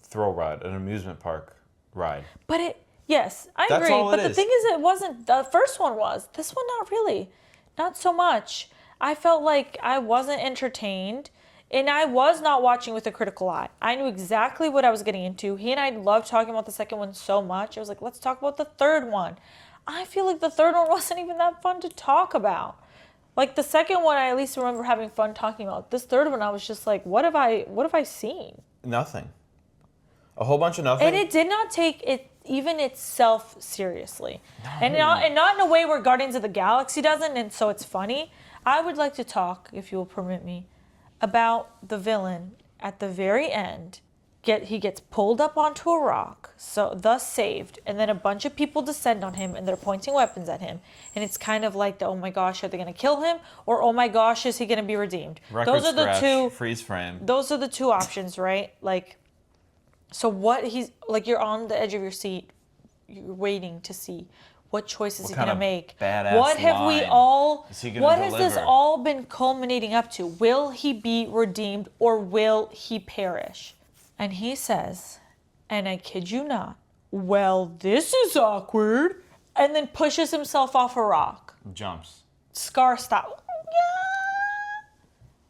thrill ride, an amusement park ride. But yes, I That's agree. all But it the is. thing is, it wasn't, the first one was. This one, not really. Not so much. I felt like I wasn't entertained, and I was not watching with a critical eye. I knew exactly what I was getting into. He and I loved talking about the second one so much. I was like, let's talk about the third one. I feel like the third one wasn't even that fun to talk about. Like the second one, I at least remember having fun talking about. This third one, I was just like, what have I seen? Nothing. A whole bunch of nothing. And it did not take it even itself seriously. No. And not in a way where Guardians of the Galaxy doesn't, and so it's funny. I would like to talk, if you will permit me, about the villain at the very end. He gets pulled up onto a rock, so thus saved, and then a bunch of people descend on him and they're pointing weapons at him. And it's kind of like oh my gosh, are they gonna kill him? Or oh my gosh, is he gonna be redeemed? Record scratch, the two freeze frame. Those are the two options, right? Like, so what he's like, you're on the edge of your seat, you're waiting to see what choices he's gonna make. What have we all? What has this all been culminating up to? Will he be redeemed or will he perish? And he says, and I kid you not, well, this is awkward, and then pushes himself off a rock. Jumps. Scar style.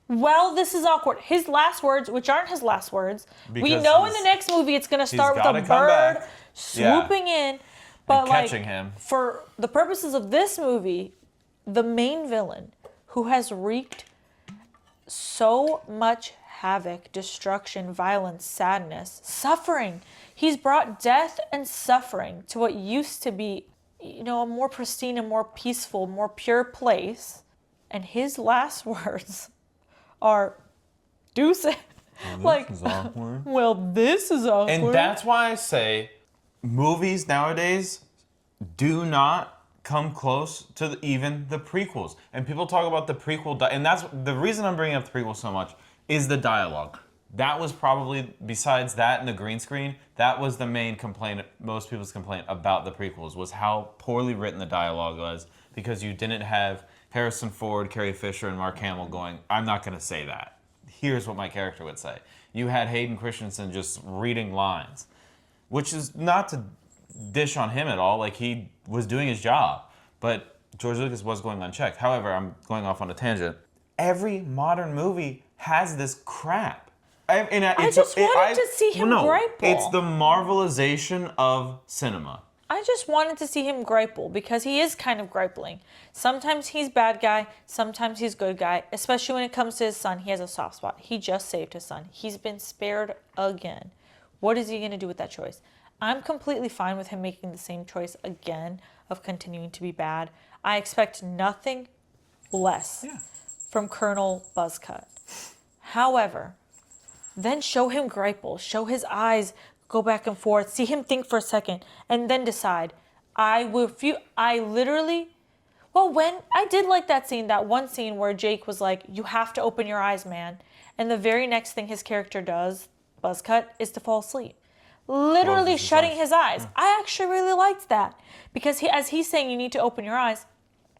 Well, this is awkward. His last words, which aren't his last words, we know in the next movie it's going to start with a bird swooping in. But catching him. For the purposes of this movie, the main villain who has wreaked so much havoc, destruction, violence, sadness, suffering. He's brought death and suffering to what used to be, a more pristine and more peaceful, more pure place. And his last words are, deuces. This is awkward. Well, this is awkward. And that's why I say movies nowadays do not come close to even the prequels. And people talk about the prequel, and that's the reason I'm bringing up the prequel so much is the dialogue. That was probably, besides that and the green screen, that was the main complaint, most people's complaint about the prequels, was how poorly written the dialogue was, because you didn't have Harrison Ford, Carrie Fisher, and Mark Hamill going, I'm not going to say that. Here's what my character would say. You had Hayden Christensen just reading lines, which is not to dish on him at all. Like, he was doing his job, but George Lucas was going unchecked. However, I'm going off on a tangent. Every modern movie has this crap. I just wanted to see him grapple. It's the marvelization of cinema. I just wanted to see him grapple, because he is kind of gripling. Sometimes he's bad guy, sometimes he's good guy, especially when it comes to his son. He has a soft spot. He just saved his son. He's been spared again. What is he going to do with that choice? I'm completely fine with him making the same choice again of continuing to be bad. I expect nothing less from Colonel Buzzcut. However, then show him grapple, show his eyes go back and forth, see him think for a second, and then decide. When I did like that one scene where Jake was like, you have to open your eyes, man. And the very next thing his character does, Buzzcut, is to fall asleep. literally Closes his shutting eyes. his eyes. I actually really liked that because as he's saying, you need to open your eyes.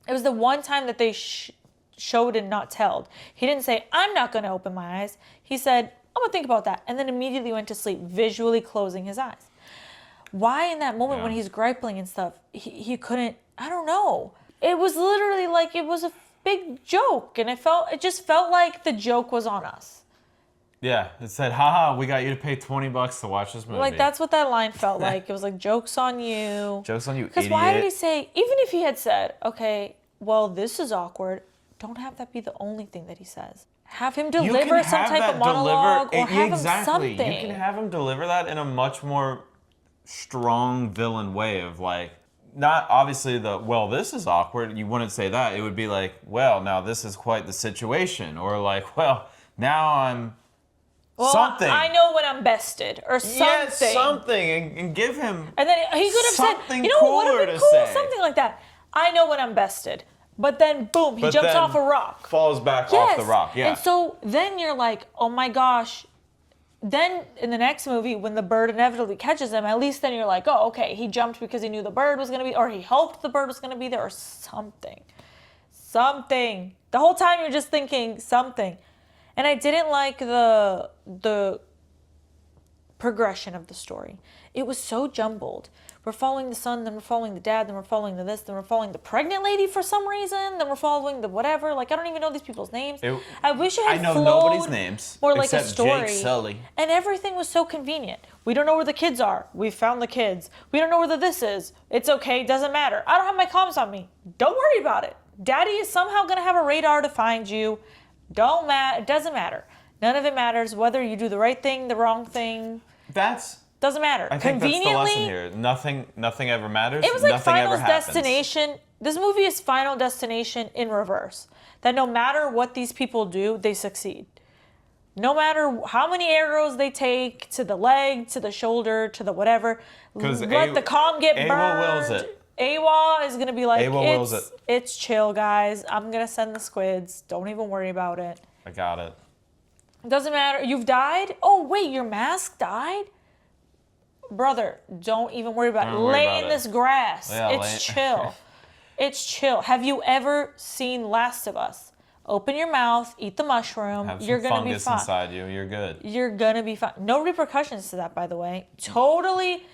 It was the one time that they showed and not told. He didn't say, I'm not going to open my eyes. He said, I'm going to think about that. And then immediately went to sleep, visually closing his eyes. Why in that moment when he's griping and stuff, he couldn't, I don't know. It was literally like it was a big joke. And it just felt like the joke was on us. Yeah, it said, haha, we got you to pay $20 to watch this movie. Like, that's what that line felt like. It was like, joke's on you. Joke's on you, Because idiot. why did he say, even if he had said, okay, well, this is awkward, don't have that be the only thing that he says. Have him deliver some type of monologue or have him something. You can have him deliver that in a much more strong villain way of like, not obviously well, this is awkward. You wouldn't say that. It would be like, well, now this is quite the situation. Or like, well, now I'm something. I know when I'm bested or something. Yes, something. And give him And then he could have said, something you know what would cooler have been to cool? say. Something like that. I know when I'm bested. But then, boom, he But jumps then off a rock. falls back off the rock. Yeah. And so then you're like, oh my gosh. Then in the next movie, when the bird inevitably catches him, at least then you're like, oh, okay, he jumped because he knew the bird was going to be, or he hoped the bird was going to be there, or something. Something. The whole time you're just thinking something. And I didn't like the progression of the story. It was so jumbled. We're following the son, then we're following the dad, then we're following the this, then we're following the pregnant lady for some reason, then we're following the whatever. Like, I don't even know these people's names. I wish it had I know flowed nobody's names more like a except story. Jake Sully. And everything was so convenient. We don't know where the kids are. We found the kids. We don't know where the this is. It's okay. Doesn't matter. I don't have my comms on me. Don't worry about it. Daddy is somehow going to have a radar to find you. It doesn't matter. None of it matters whether you do the right thing, the wrong thing. Doesn't matter. I think that's the lesson here. Nothing ever matters. It was like nothing Final ever happens. Destination. This movie is Final Destination in reverse. That no matter what these people do, they succeed. No matter how many arrows they take to the leg, to the shoulder, to the whatever, let the comm get burned. AWA wills it. AWA is going to be like, wills it. It's chill, guys. I'm going to send the squids. Don't even worry about it. I got it. It doesn't matter. You've died? Oh, wait, your mask died? Brother, don't even worry about it. Lay in this grass. Yeah, it's chill. It's chill. Have you ever seen Last of Us? Open your mouth, eat the mushroom. Have You're some going to be fungus fine. inside you. You're good. You're going to be fine. No repercussions to that, by the way. Totally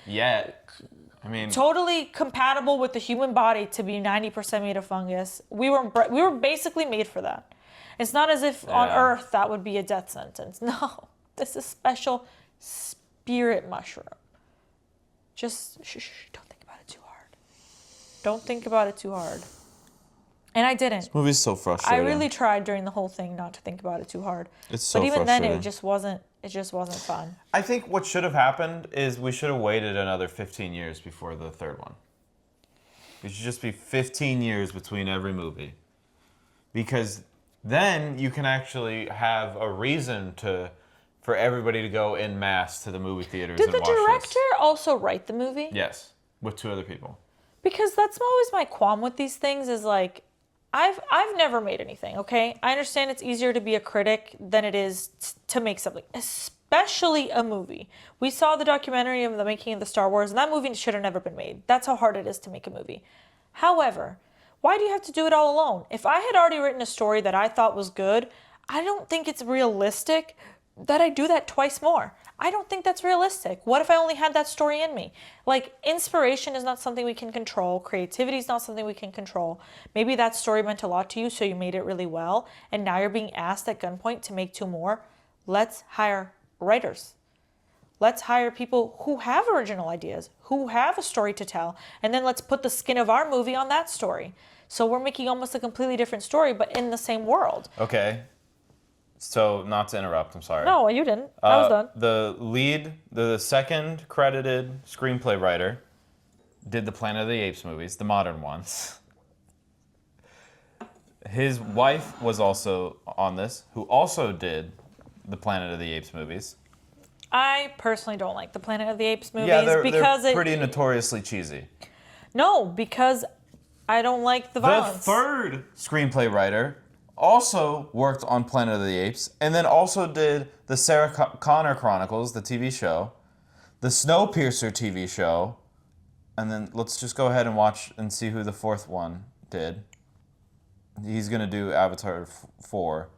compatible with the human body to be 90% made of fungus. We were basically made for that. It's not as if on Earth that would be a death sentence. No, this is special spirit mushroom. Just don't think about it too hard. Don't think about it too hard. And I didn't. This movie's so frustrating. I really tried during the whole thing not to think about it too hard. It's so But even frustrating. then, it just wasn't fun. I think what should have happened is we should have waited another 15 years before the third one. It should just be 15 years between every movie. Because then you can actually have a reason for everybody to go en masse to the movie theaters and watch this. Did the director also write the movie? Yes, with 2 other people. Because that's always my qualm with these things is like, I've never made anything, okay? I understand it's easier to be a critic than it is to make something, especially a movie. We saw the documentary of the making of the Star Wars, and that movie should have never been made. That's how hard it is to make a movie. However, why do you have to do it all alone? If I had already written a story that I thought was good, I don't think it's realistic that I do that twice more. I don't think that's realistic. What if I only had that story in me? Like, inspiration is not something we can control. Creativity is not something we can control. Maybe that story meant a lot to you, so you made it really well, and now you're being asked at gunpoint to make 2 more. Let's hire writers. Let's hire people who have original ideas, who have a story to tell, and then let's put the skin of our movie on that story. So we're making almost a completely different story, but in the same world. Okay. So, not to interrupt, I'm sorry. No, you didn't. I was done. The second credited screenplay writer did the Planet of the Apes movies, the modern ones. His wife was also on this, who also did the Planet of the Apes movies. I personally don't like the Planet of the Apes movies they're pretty notoriously cheesy. No, because I don't like the violence. The third screenplay writer also worked on Planet of the Apes, and then also did the Sarah Connor Chronicles, the TV show, the Snowpiercer TV show, and then let's just go ahead and watch and see who the fourth one did. He's going to do Avatar 4.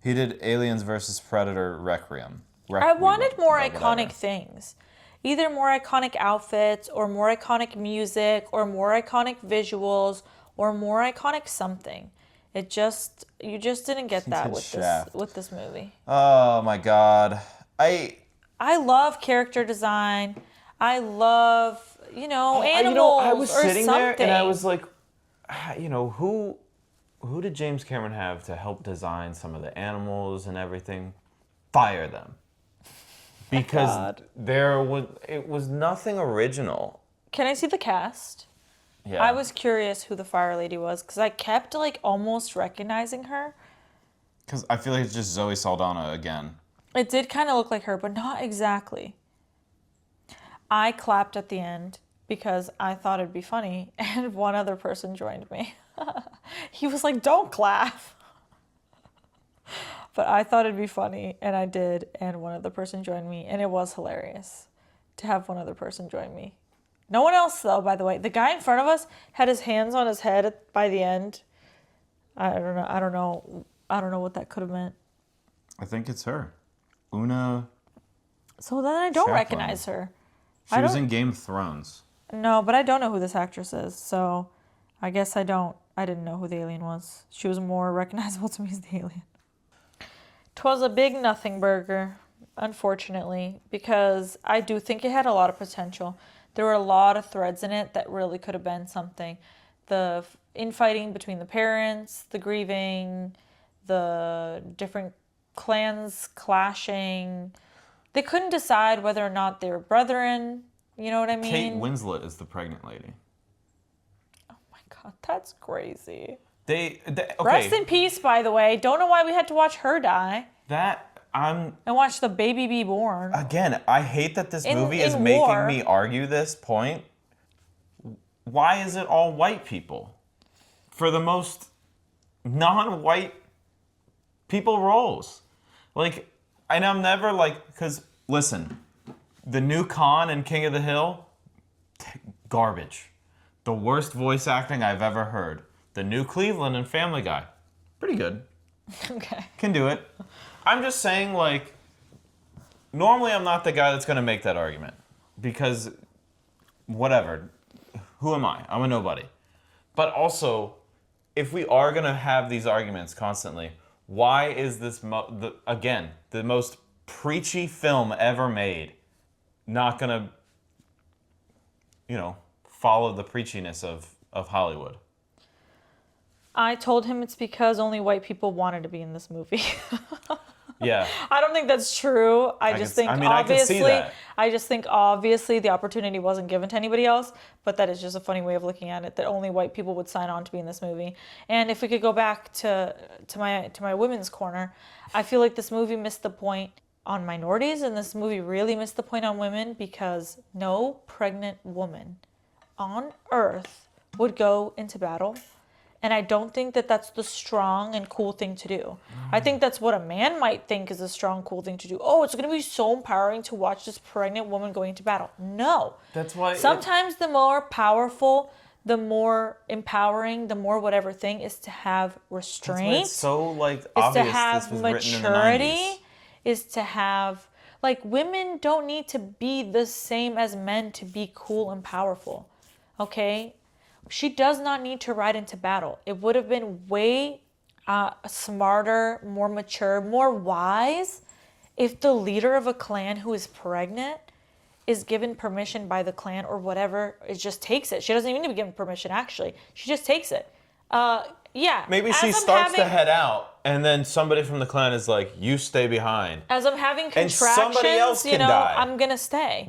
He did Aliens vs. Predator Requiem. I wanted more iconic things. Either more iconic outfits, or more iconic music, or more iconic visuals, or more iconic something. You just didn't get that with this movie. Oh my god. I love character design. I love, animals I was or sitting something. there and I was like, who did James Cameron have to help design some of the animals and everything? Fire them. Because it was nothing original. Can I see the cast? Yeah. I was curious who the fire lady was because I kept almost recognizing her. Because I feel like it's just Zoe Saldana again. It did kind of look like her, but not exactly. I clapped at the end because I thought it'd be funny, and one other person joined me. He was like, "Don't clap." But I thought it'd be funny, and I did, and one other person joined me, and it was hilarious to have one other person join me. No one else, though, by the way. The guy in front of us had his hands on his head by the end. I don't know what that could have meant. I think it's her. Una. So then I don't Chaplin. recognize her. She was in Game of Thrones. No, but I don't know who this actress is, so I guess I didn't know who the alien was. She was more recognizable to me as the alien. 'Twas a big nothing burger, unfortunately, because I do think it had a lot of potential. There were a lot of threads in it that really could have been something. The infighting between the parents, the grieving, the different clans clashing. They couldn't decide whether or not they were brethren. You know what I mean? Kate Winslet is the pregnant lady. Oh my god, that's crazy. Okay. Rest in peace, by the way. Don't know why we had to watch her die. And watch the baby be born. Again, I hate that this movie is making me argue this point. Why is it all white people? For the most non-white people roles. And I'm never because, listen, the new Khan in King of the Hill, garbage. The worst voice acting I've ever heard. The new Cleveland in Family Guy, pretty good. Okay. Can do it. I'm just saying, normally I'm not the guy that's going to make that argument. Because, whatever. Who am I? I'm a nobody. But also, if we are going to have these arguments constantly, why is this, the most preachy film ever made not going to, follow the preachiness of Hollywood? I told him it's because only white people wanted to be in this movie. Yeah. I don't think that's true. I just think obviously the opportunity wasn't given to anybody else, but that is just a funny way of looking at it, that only white people would sign on to be in this movie. And if we could go back to my women's corner, I feel like this movie missed the point on minorities, and this movie really missed the point on women, because no pregnant woman on earth would go into battle. And I don't think that that's the strong and cool thing to do. I think that's what a man might think is a strong, cool thing to do. Oh, it's going to be so empowering to watch this pregnant woman going into battle. No. That's why. Sometimes the more powerful, the more empowering, the more whatever thing is to have restraint. It's so obvious. Is to have this was maturity. Written in the 90s. Is to have women don't need to be the same as men to be cool and powerful. Okay? She does not need to ride into battle. It would have been way smarter, more mature, more wise if the leader of a clan who is pregnant is given permission by the clan or whatever. It just takes it. She doesn't even need to be given permission, actually. She just takes it. Yeah. Maybe she starts to head out, and then somebody from the clan is like, you stay behind. As I'm having contractions, and somebody else can die. I'm going to stay.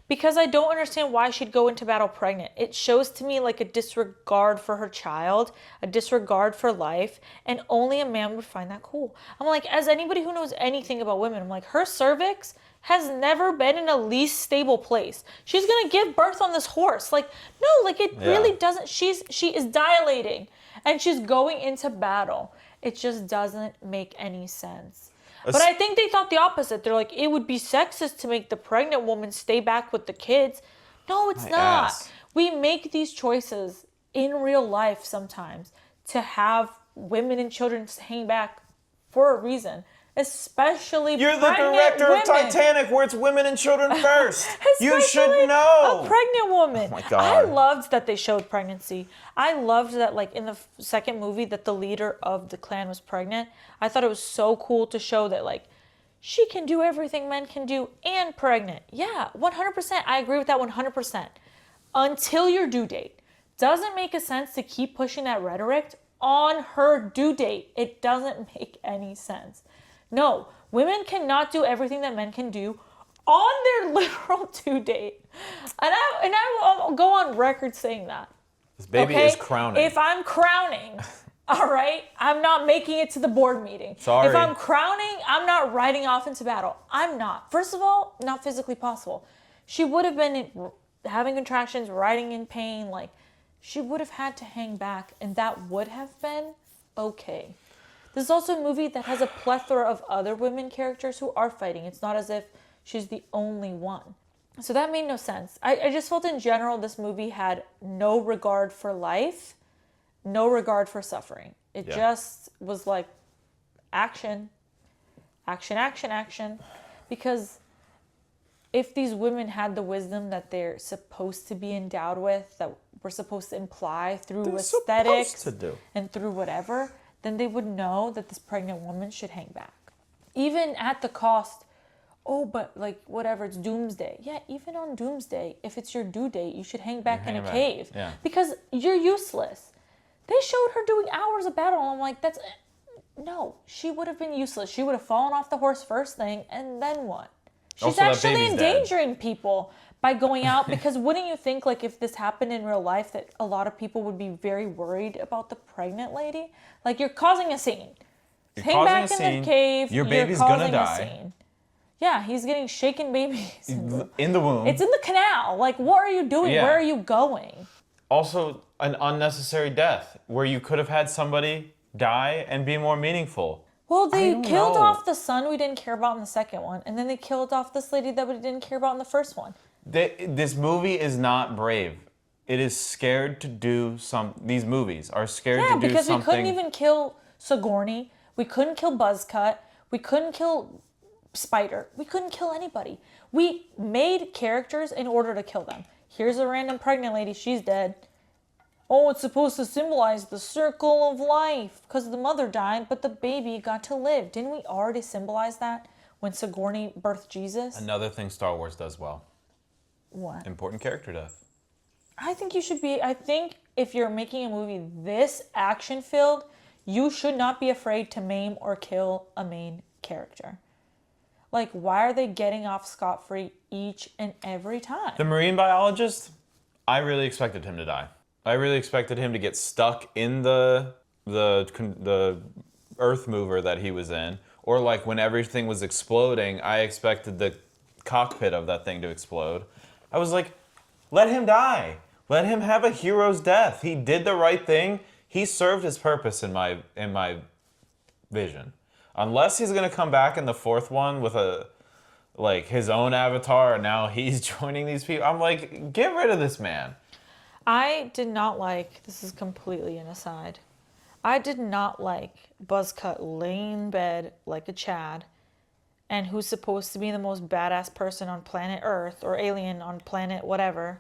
Because I don't understand why she'd go into battle pregnant. It shows to me a disregard for her child, a disregard for life, and only a man would find that cool. I'm as anybody who knows anything about women, I'm her cervix has never been in a least stable place. She's gonna give birth on this horse. Really doesn't. She is dilating, and she's going into battle. It just doesn't make any sense. But I think they thought the opposite. They're like, it would be sexist to make the pregnant woman stay back with the kids. No, it's not. ass. We make these choices in real life sometimes to have women and children hang back for a reason. Especially You're the pregnant director women. of Titanic, where it's women and children first. You Especially should know. a pregnant woman. Oh my God. I loved that they showed pregnancy. I loved that, like, in the second movie, that the leader of the clan was pregnant. I thought it was so cool to show that, like, she can do everything men can do and pregnant. Yeah, 100%. I agree with that 100%. Until your due date. Doesn't make a sense to keep pushing that rhetoric on her due date. It doesn't make any sense. No, women cannot do everything that men can do on their literal due date. And I'll go on record saying that. This baby is crowning. If I'm crowning, all right, I'm not making it to the board meeting. Sorry. If I'm crowning, I'm not riding off into battle. I'm not. First of all, not physically possible. She would have been having contractions, riding in pain. Like, she would have had to hang back, and that would have been okay. This is also a movie that has a plethora of other women characters who are fighting. It's not as if she's the only one. So that made no sense. I just felt in general this movie had no regard for life, no regard for suffering. It just was like action, action, action, action. Because if these women had the wisdom that they're supposed to be endowed with, that we're supposed to imply through aesthetics and through whatever, then they would know that this pregnant woman should hang back. Even at the cost, but like whatever, it's doomsday. Yeah, even on doomsday, if it's your due date, you should hang back in a cave. Yeah. Because you're useless. They showed her doing hours of battle, and I'm like, no, she would have been useless. She would have fallen off the horse first thing, and then what? She's Also, that actually baby's endangering people by going out, because wouldn't you think, like, if this happened in real life, that a lot of people would be very worried about the pregnant lady? Like, you're causing a scene. Hang back in the cave. Your baby's gonna die. Scene. Yeah, he's getting shaken babies. In the womb. It's in the canal. Like, what are you doing? Yeah. Where are you going? Also, an unnecessary death, where you could have had somebody die and be more meaningful. Well, they killed off the son we didn't care about in the second one, and then they killed off this lady that we didn't care about in the first one. This movie is not brave. It is scared to do these movies are scared to do something. Yeah, because we couldn't even kill Sigourney. We couldn't kill Buzzcut. We couldn't kill Spider. We couldn't kill anybody. We made characters in order to kill them. Here's a random pregnant lady. She's dead. Oh, it's supposed to symbolize the circle of life because the mother died, but the baby got to live. Didn't we already symbolize that when Sigourney birthed Jesus? Another thing Star Wars does well. What? Important character death. I think if you're making a movie this action-filled, you should not be afraid to maim or kill a main character. Like, why are they getting off scot-free each and every time? The marine biologist, I really expected him to die. I really expected him to get stuck in the earth mover that he was in. Or like when everything was exploding, I expected the cockpit of that thing to explode. I was like, let him die. Let him have a hero's death. He did the right thing. He served his purpose in my vision. Unless he's gonna come back in the fourth one with his own avatar and now he's joining these people. I'm like, get rid of this man. I did not like, this is completely an aside, I did not like Buzzcut laying in bed like a Chad, and who's supposed to be the most badass person on planet Earth, or alien on planet whatever,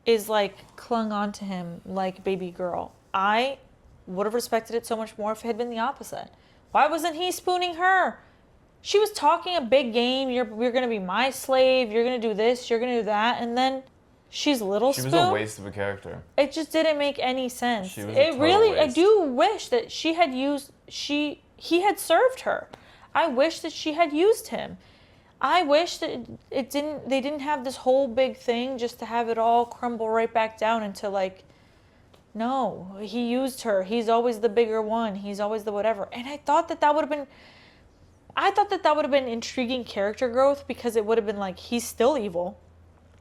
is like clung on to him like baby girl. I would have respected it so much more if it had been the opposite. Why wasn't he spooning her? She was talking a big game, you're going to be my slave, you're going to do this, you're going to do that, and then she's Little Spoon. She was a waste of a character. It just didn't make any sense. She was a total waste. I do wish that he had served her. I wish that she had used him. I wish that they didn't have this whole big thing just to have it all crumble right back down into like, no, he used her. He's always the bigger one. He's always the whatever. And I thought that would have been intriguing character growth, because it would have been like, he's still evil.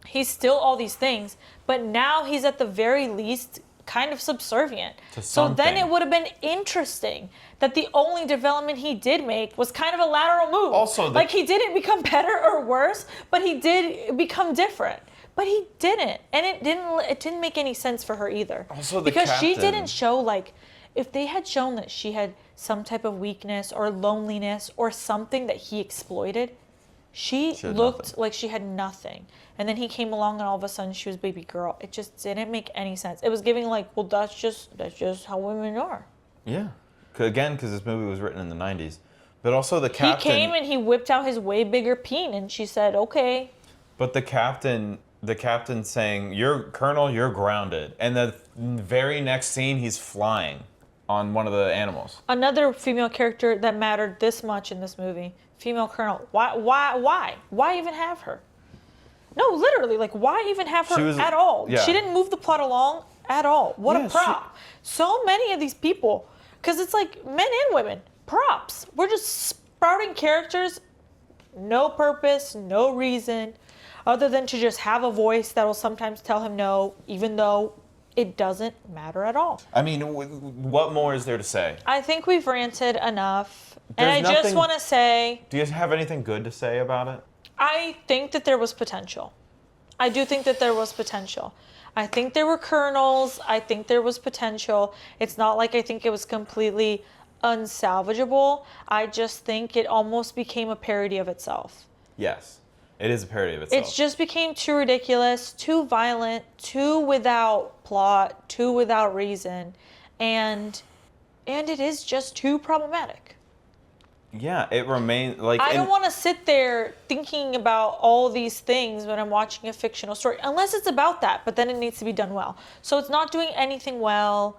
He's still all these things, but now he's at the very least kind of subservient. To so then something. it would have been interesting that the only development he did make was kind of a lateral move. Also, like he didn't become better or worse, but he did become different. But he didn't, and it didn't make any sense for her either. Also, because she didn't show, like, if they had shown that she had some type of weakness or loneliness or something that he exploited, she looked nothing. like she had nothing. And then he came along and all of a sudden she was baby girl. It just didn't make any sense. It was giving like, well, that's just how women are. Yeah. Again, because this movie was written in the 90s. But also the captain... He came and he whipped out his way bigger peen and she said, okay. But the captain saying, "You're Colonel, you're grounded." And the very next scene, he's flying on one of the animals. Another female character that mattered this much in this movie, female colonel. Why even have her? No, literally, like, why even have her at all? Yeah. She didn't move the plot along at all. What a prop. So many of these people, because it's like men and women, props. We're just sprouting characters, no purpose, no reason, other than to just have a voice that will sometimes tell him no, even though it doesn't matter at all. I mean, what more is there to say? I think we've ranted enough. And I There's just want to say... Do you have anything good to say about it? I think that there was potential. I do think that there was potential. I think there were kernels. I think there was potential. It's not like I think it was completely unsalvageable. I just think it almost became a parody of itself. Yes. It is a parody of itself. It just became too ridiculous, too violent, too without plot, too without reason, and it is just too problematic. Yeah, it remains like... I don't want to sit there thinking about all these things when I'm watching a fictional story, unless it's about that, but then it needs to be done well. So it's not doing anything well,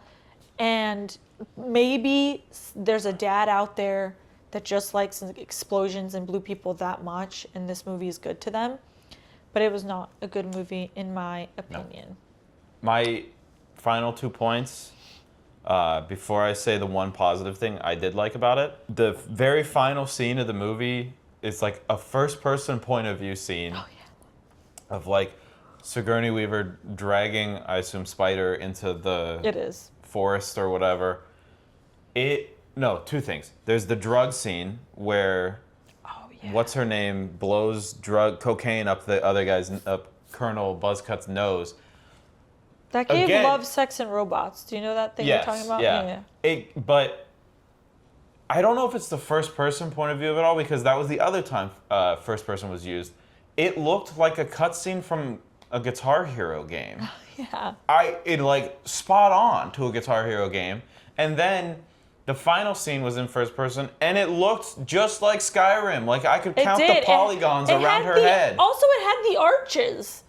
and maybe there's a dad out there that just likes explosions and blue people that much, and this movie is good to them. But it was not a good movie, in my opinion. No. My final 2 points, before I say the one positive thing I did like about it. The very final scene of the movie is like a first-person point of view scene. Oh, yeah. Of like Sigourney Weaver dragging, I assume, Spider into the forest or whatever. No, 2 things. There's the drug scene where what's her name blows cocaine up the other guy's, up Colonel Buzzcut's nose. That gave Love, Sex, and Robots. Do you know that thing you're talking about? Yeah. But I don't know if it's the first person point of view of it all, because that was the other time first person was used. It looked like a cutscene from a Guitar Hero game. Yeah. It like spot on to a Guitar Hero game. And then the final scene was in first person, and it looked just like Skyrim. Like, I could count the polygons around her head. Also, it had the arches.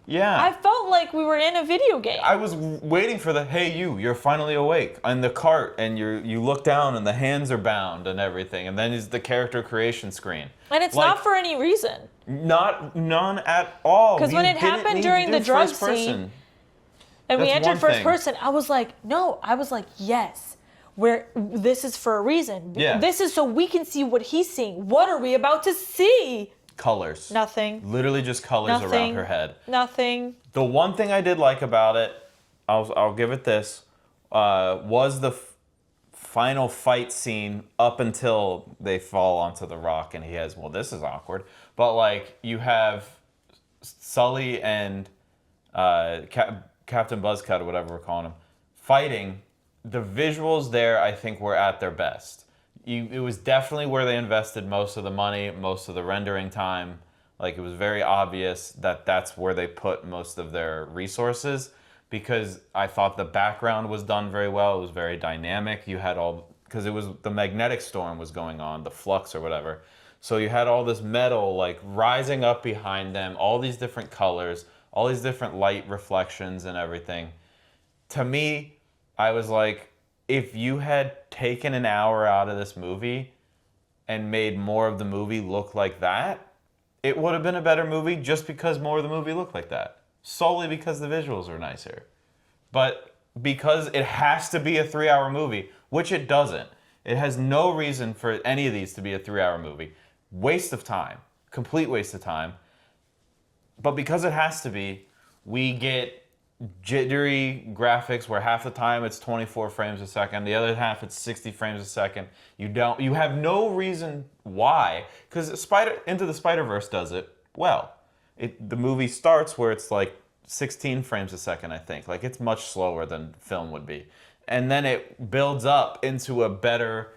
Yeah. I felt like we were in a video game. I was waiting for the, hey, you're finally awake, on the cart, and you look down, and the hands are bound and everything, and then is the character creation screen. And it's not for any reason. None at all. Because when it happened during the drug scene, and we entered first person, I was like, yes. Where this is for a reason. Yeah. This is so we can see what he's seeing. What are we about to see? Colors. Nothing. Literally just colors around her head. Nothing. The one thing I did like about it, I'll give it this, was the final fight scene up until they fall onto the rock and he has, well, this is awkward. But like, you have Sully and Captain Buzzcut, or whatever we're calling him, fighting. The visuals there, I think, were at their best. It was definitely where they invested most of the money, most of the rendering time. Like, it was very obvious that that's where they put most of their resources, because I thought the background was done very well. It was very dynamic. You had because it was the magnetic storm was going on, the flux or whatever. So you had all this metal like rising up behind them, all these different colors, all these different light reflections and everything. To me, I was like, if you had taken an hour out of this movie and made more of the movie look like that, it would have been a better movie just because more of the movie looked like that. Solely because the visuals are nicer. But because it has to be a 3-hour movie, which it doesn't. It has no reason for any of these to be a 3-hour movie. Waste of time. Complete waste of time. But because it has to be, we get jittery graphics where half the time it's 24 frames a second, the other half it's 60 frames a second. You have no reason why, because Into the Spider-Verse does it well. The movie starts where it's like 16 frames a second, I think. Like, it's much slower than film would be. And then it builds up into a better,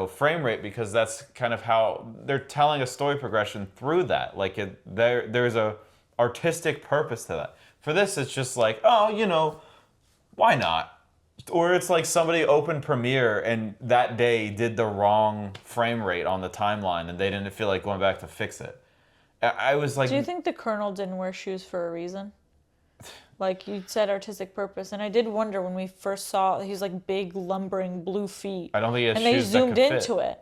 frame rate, because that's kind of how they're telling a story progression through that. Like, there's a artistic purpose to that. For this, it's just like, why not? Or it's like somebody opened Premiere and that day did the wrong frame rate on the timeline and they didn't feel like going back to fix it. I was like... Do you think the Colonel didn't wear shoes for a reason? Like, you said artistic purpose, and I did wonder when we first saw he's like big, lumbering blue feet. I don't think he has shoes that could And they zoomed into it.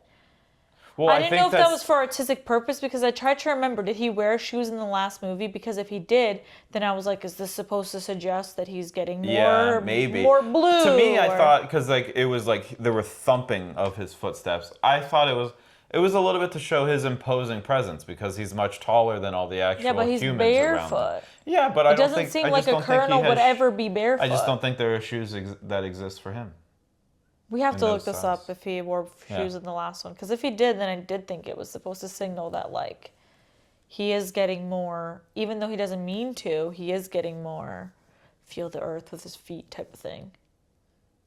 Well, I didn't know if that was for artistic purpose, because I tried to remember, did he wear shoes in the last movie? Because if he did, then I was like, is this supposed to suggest that he's getting more blue? To me, I thought, because it was like there were thumping of his footsteps. I thought it was a little bit to show his imposing presence, because he's much taller than all the actual humans around him. Yeah, but he's barefoot. Yeah, but I don't think... It doesn't seem like a Colonel would ever be barefoot. I just don't think there are shoes that exist for him. We have to look this up if he wore shoes in the last one. Because if he did, then I did think it was supposed to signal that, like, he is getting more, even though he doesn't mean to, he is getting more feel the earth with his feet type of thing.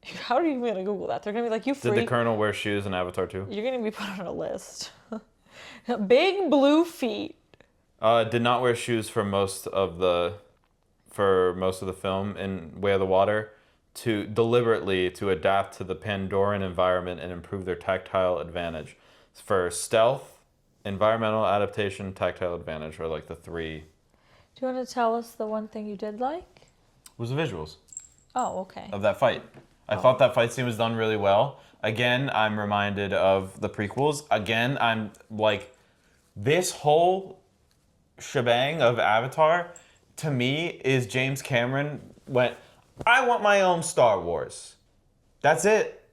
How are you going to Google that? They're going to be like, you freak. Did the Colonel wear shoes in Avatar 2? You're going to be put on a list. Big blue feet. Did not wear shoes for most of the film in Way of the Water, deliberately to adapt to the Pandoran environment and improve their tactile advantage. For stealth, environmental adaptation, tactile advantage are like the three. Do you want to tell us the one thing you did like? Was the visuals. Oh, okay. Of that fight. I thought that fight scene was done really well. Again, I'm reminded of the prequels. Again, I'm like, this whole shebang of Avatar, to me, is James Cameron went, I want my own Star Wars. That's it.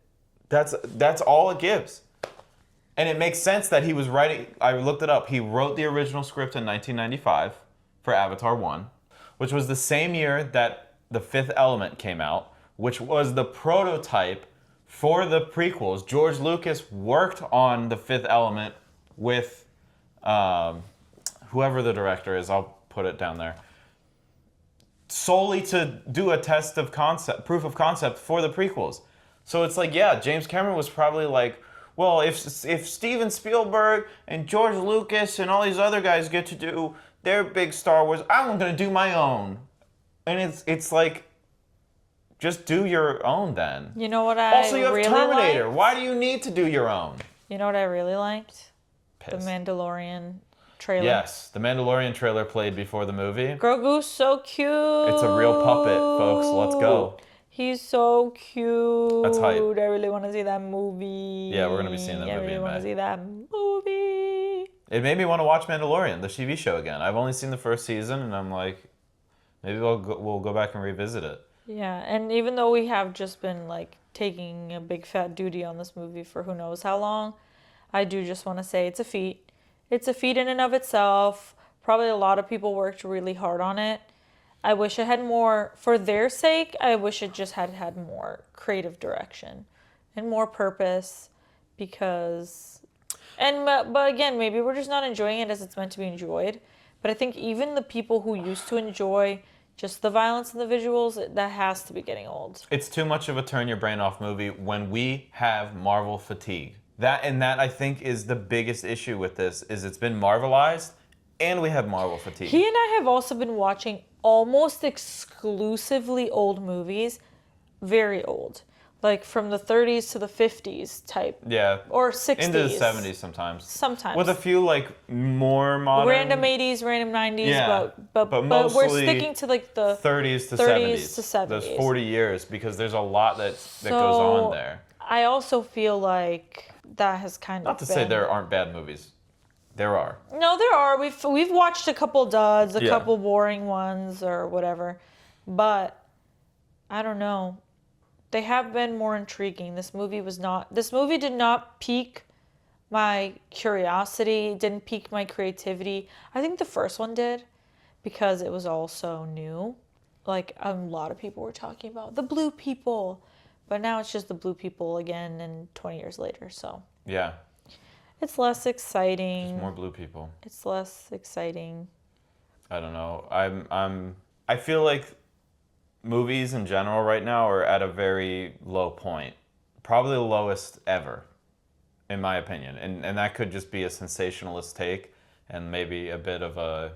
That's all it gives. And it makes sense that he was writing, I looked it up, he wrote the original script in 1995 for Avatar 1, which was the same year that The Fifth Element came out, which was the prototype for the prequels. George Lucas worked on The Fifth Element with whoever the director is, I'll put it down there, solely to do a proof of concept for the prequels. So it's like, yeah, James Cameron was probably like, well, if Steven Spielberg and George Lucas and all these other guys get to do their big Star Wars, I'm going to do my own. And it's like, just do your own then. You know what I also, you have really Terminator. liked? Why do you need to do your own? You know what I really liked? Pissed. The Mandalorian trailer. Yes, the Mandalorian trailer played before the movie. Grogu's so cute. It's a real puppet, folks. Let's go. He's so cute. That's hype. I really want to see that movie. Yeah, we're going to be seeing that movie I really in want May. to see that movie. It made me want to watch Mandalorian, the TV show, again. I've only seen the first season, and I'm like, maybe we'll go back and revisit it. Yeah, and even though we have just been like taking a big fat duty on this movie for who knows how long, I do just want to say it's a feat. It's a feat in and of itself. Probably a lot of people worked really hard on it. I wish it had more, for their sake, I wish it just had more creative direction and more purpose, because, but again, maybe we're just not enjoying it as it's meant to be enjoyed. But I think even the people who used to enjoy just the violence and the visuals, that has to be getting old. It's too much of a turn your brain off movie when we have Marvel fatigue. That I think is the biggest issue with this, is it's been Marvelized and we have Marvel fatigue. He and I have also been watching almost exclusively old movies, very old. Like from the 30s to the 50s type. Yeah. Or 60s. Into the 70s sometimes. Sometimes. With a few like more modern. Random 80s, random 90s, yeah, but mostly we're sticking to like the 30s to 70s. Those 40 years, because there's a lot that goes on there. I also feel like that has kind of Not to say there aren't bad movies. There are. No, there are. We've watched a couple duds, a couple boring ones or whatever. But I don't know. They have been more intriguing. This movie did not pique my curiosity, didn't pique my creativity. I think the first one did, because it was all so new. like a lot of people were talking about the blue people, but now it's just the blue people again and 20 years later. So Yeah. it's less exciting. Just more blue people. It's less exciting. I don't know. I feel like movies in general right now are at a very low point. Probably the lowest ever, in my opinion. And that could just be a sensationalist take and maybe a bit of a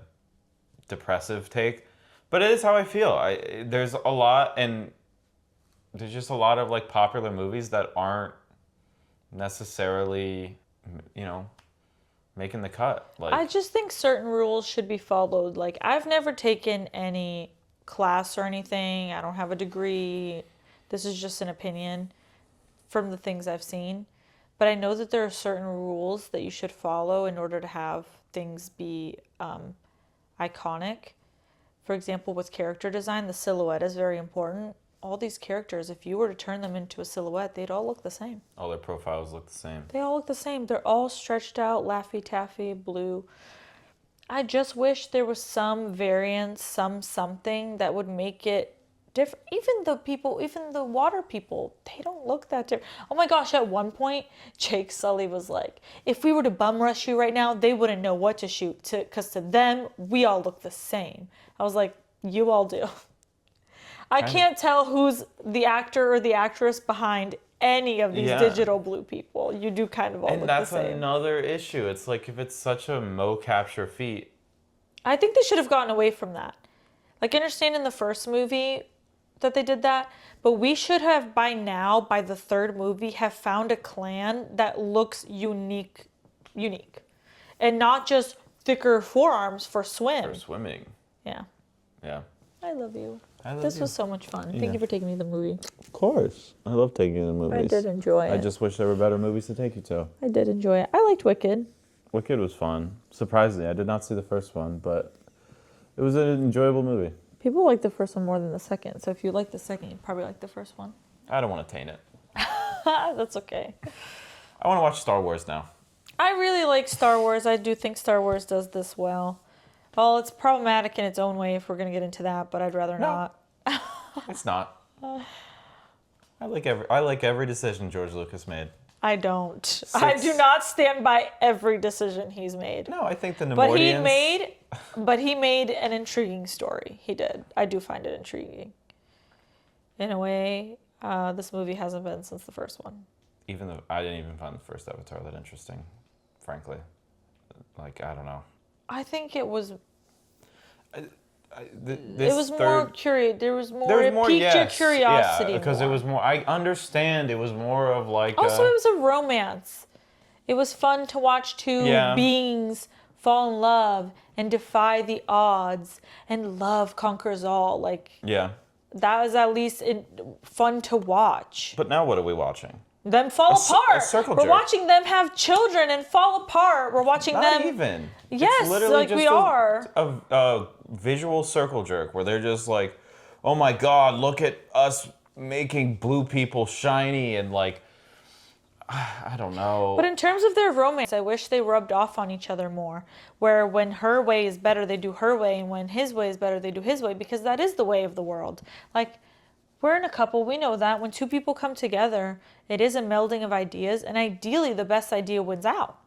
depressive take. But it is how I feel. There's a lot, and there's just a lot of like popular movies that aren't necessarily, making the cut. Like, I just think certain rules should be followed. Like, I've never taken any class or anything. I don't have a degree. This is just an opinion from the things I've seen. But I know that there are certain rules that you should follow in order to have things be iconic. For example, with character design, the silhouette is very important. All these characters, if you were to turn them into a silhouette, they'd all look the same. all their profiles look the same. They all look the same. They're all stretched out, Laffy Taffy, blue. I just wish there was some variance, something that would make it different. Even the water people, they don't look that different. Oh my gosh, at one point, Jake Sully was like, if we were to bum rush you right now, they wouldn't know what to shoot, because to them, we all look the same. I was like, you all do. I can't tell who's the actor or the actress behind any of these digital blue people. You do kind of all look the same. And that's another issue. It's like, if it's such a mo-capture feat. I think they should have gotten away from that. Like, I understand in the first movie that they did that, but we should have by now, by the third movie, have found a clan that looks unique. And not just thicker forearms for swim. For swimming. Yeah. Yeah. I love you. This was so much fun. Thank you for taking me to the movie. Of course. I love taking you to movies. I did enjoy it. I just wish there were better movies to take you to. I did enjoy it. I liked Wicked. Wicked was fun. Surprisingly, I did not see the first one, but it was an enjoyable movie. People like the first one more than the second, so if you like the second, you probably like the first one. I don't want to taint it. That's okay. I want to watch Star Wars now. I really like Star Wars. I do think Star Wars does this well. Well, it's problematic in its own way if we're going to get into that, but I'd rather not. It's not. I like every decision George Lucas made. I don't. I do not stand by every decision he's made. No, I think the Nemoidians... But he made an intriguing story. He did. I do find it intriguing. In a way, this movie hasn't been since the first one. I didn't even find the first Avatar that interesting, frankly. Like, I don't know. I think it was... It was more curious. There was more. It piqued your curiosity. Yeah, because it was more. I understand. It was more of like. Also, it was a romance. It was fun to watch two beings fall in love and defy the odds, and love conquers all. Like. Yeah. That was at least fun to watch. But now, what are we watching? Them fall apart. A circle We're jerk. watching them have children and fall apart. We're watching them. Not even. Yes, it's literally like just we are. A visual circle jerk where they're just like, oh my god, look at us making blue people shiny, and like, I don't know. But in terms of their romance, I wish they rubbed off on each other more. Where when her way is better, they do her way, and when his way is better, they do his way, because that is the way of the world. Like, we're in a couple, we know that. When two people come together, it is a melding of ideas, and ideally the best idea wins out.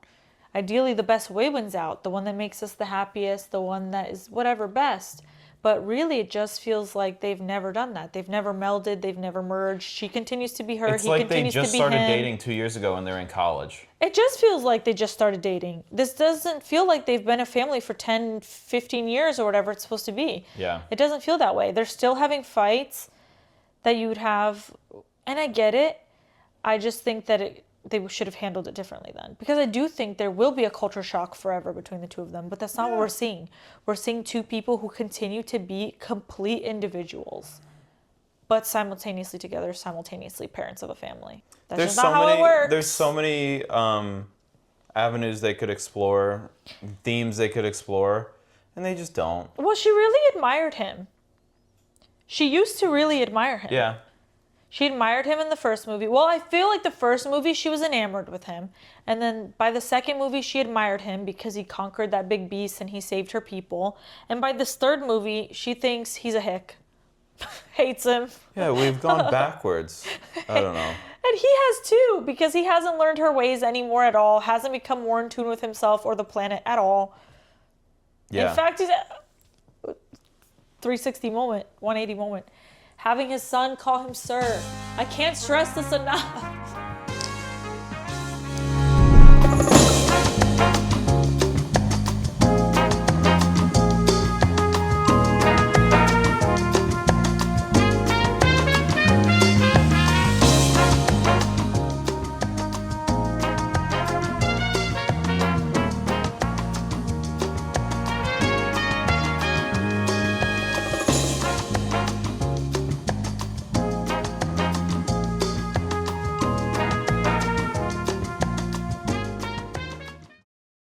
Ideally the best way wins out, the one that makes us the happiest, the one that is whatever best. But really it just feels like they've never done that. They've never melded, they've never merged. She continues to be her, it's he like continues to be him. They just started dating 2 years ago and they're in college. It just feels like they just started dating. This doesn't feel like they've been a family for 10, 15 years or whatever it's supposed to be. Yeah. It doesn't feel that way. They're still having fights that you would have, and I get it. I just think that they should have handled it differently then. Because I do think there will be a culture shock forever between the two of them, but that's not what we're seeing. We're seeing two people who continue to be complete individuals, but simultaneously together, simultaneously parents of a family. That's just not how it works. There's so many avenues they could explore, themes they could explore, and they just don't. Well, she really admired him. She used to really admire him. Yeah. She admired him in the first movie. Well, I feel like the first movie, she was enamored with him. And then by the second movie, she admired him because he conquered that big beast and he saved her people. And by this third movie, she thinks he's a hick. hates him. Yeah, we've gone backwards. I don't know. And he has too, because he hasn't learned her ways anymore at all, hasn't become more in tune with himself or the planet at all. Yeah. In fact, he's 360 moment, 180 moment. Having his son call him sir. I can't stress this enough.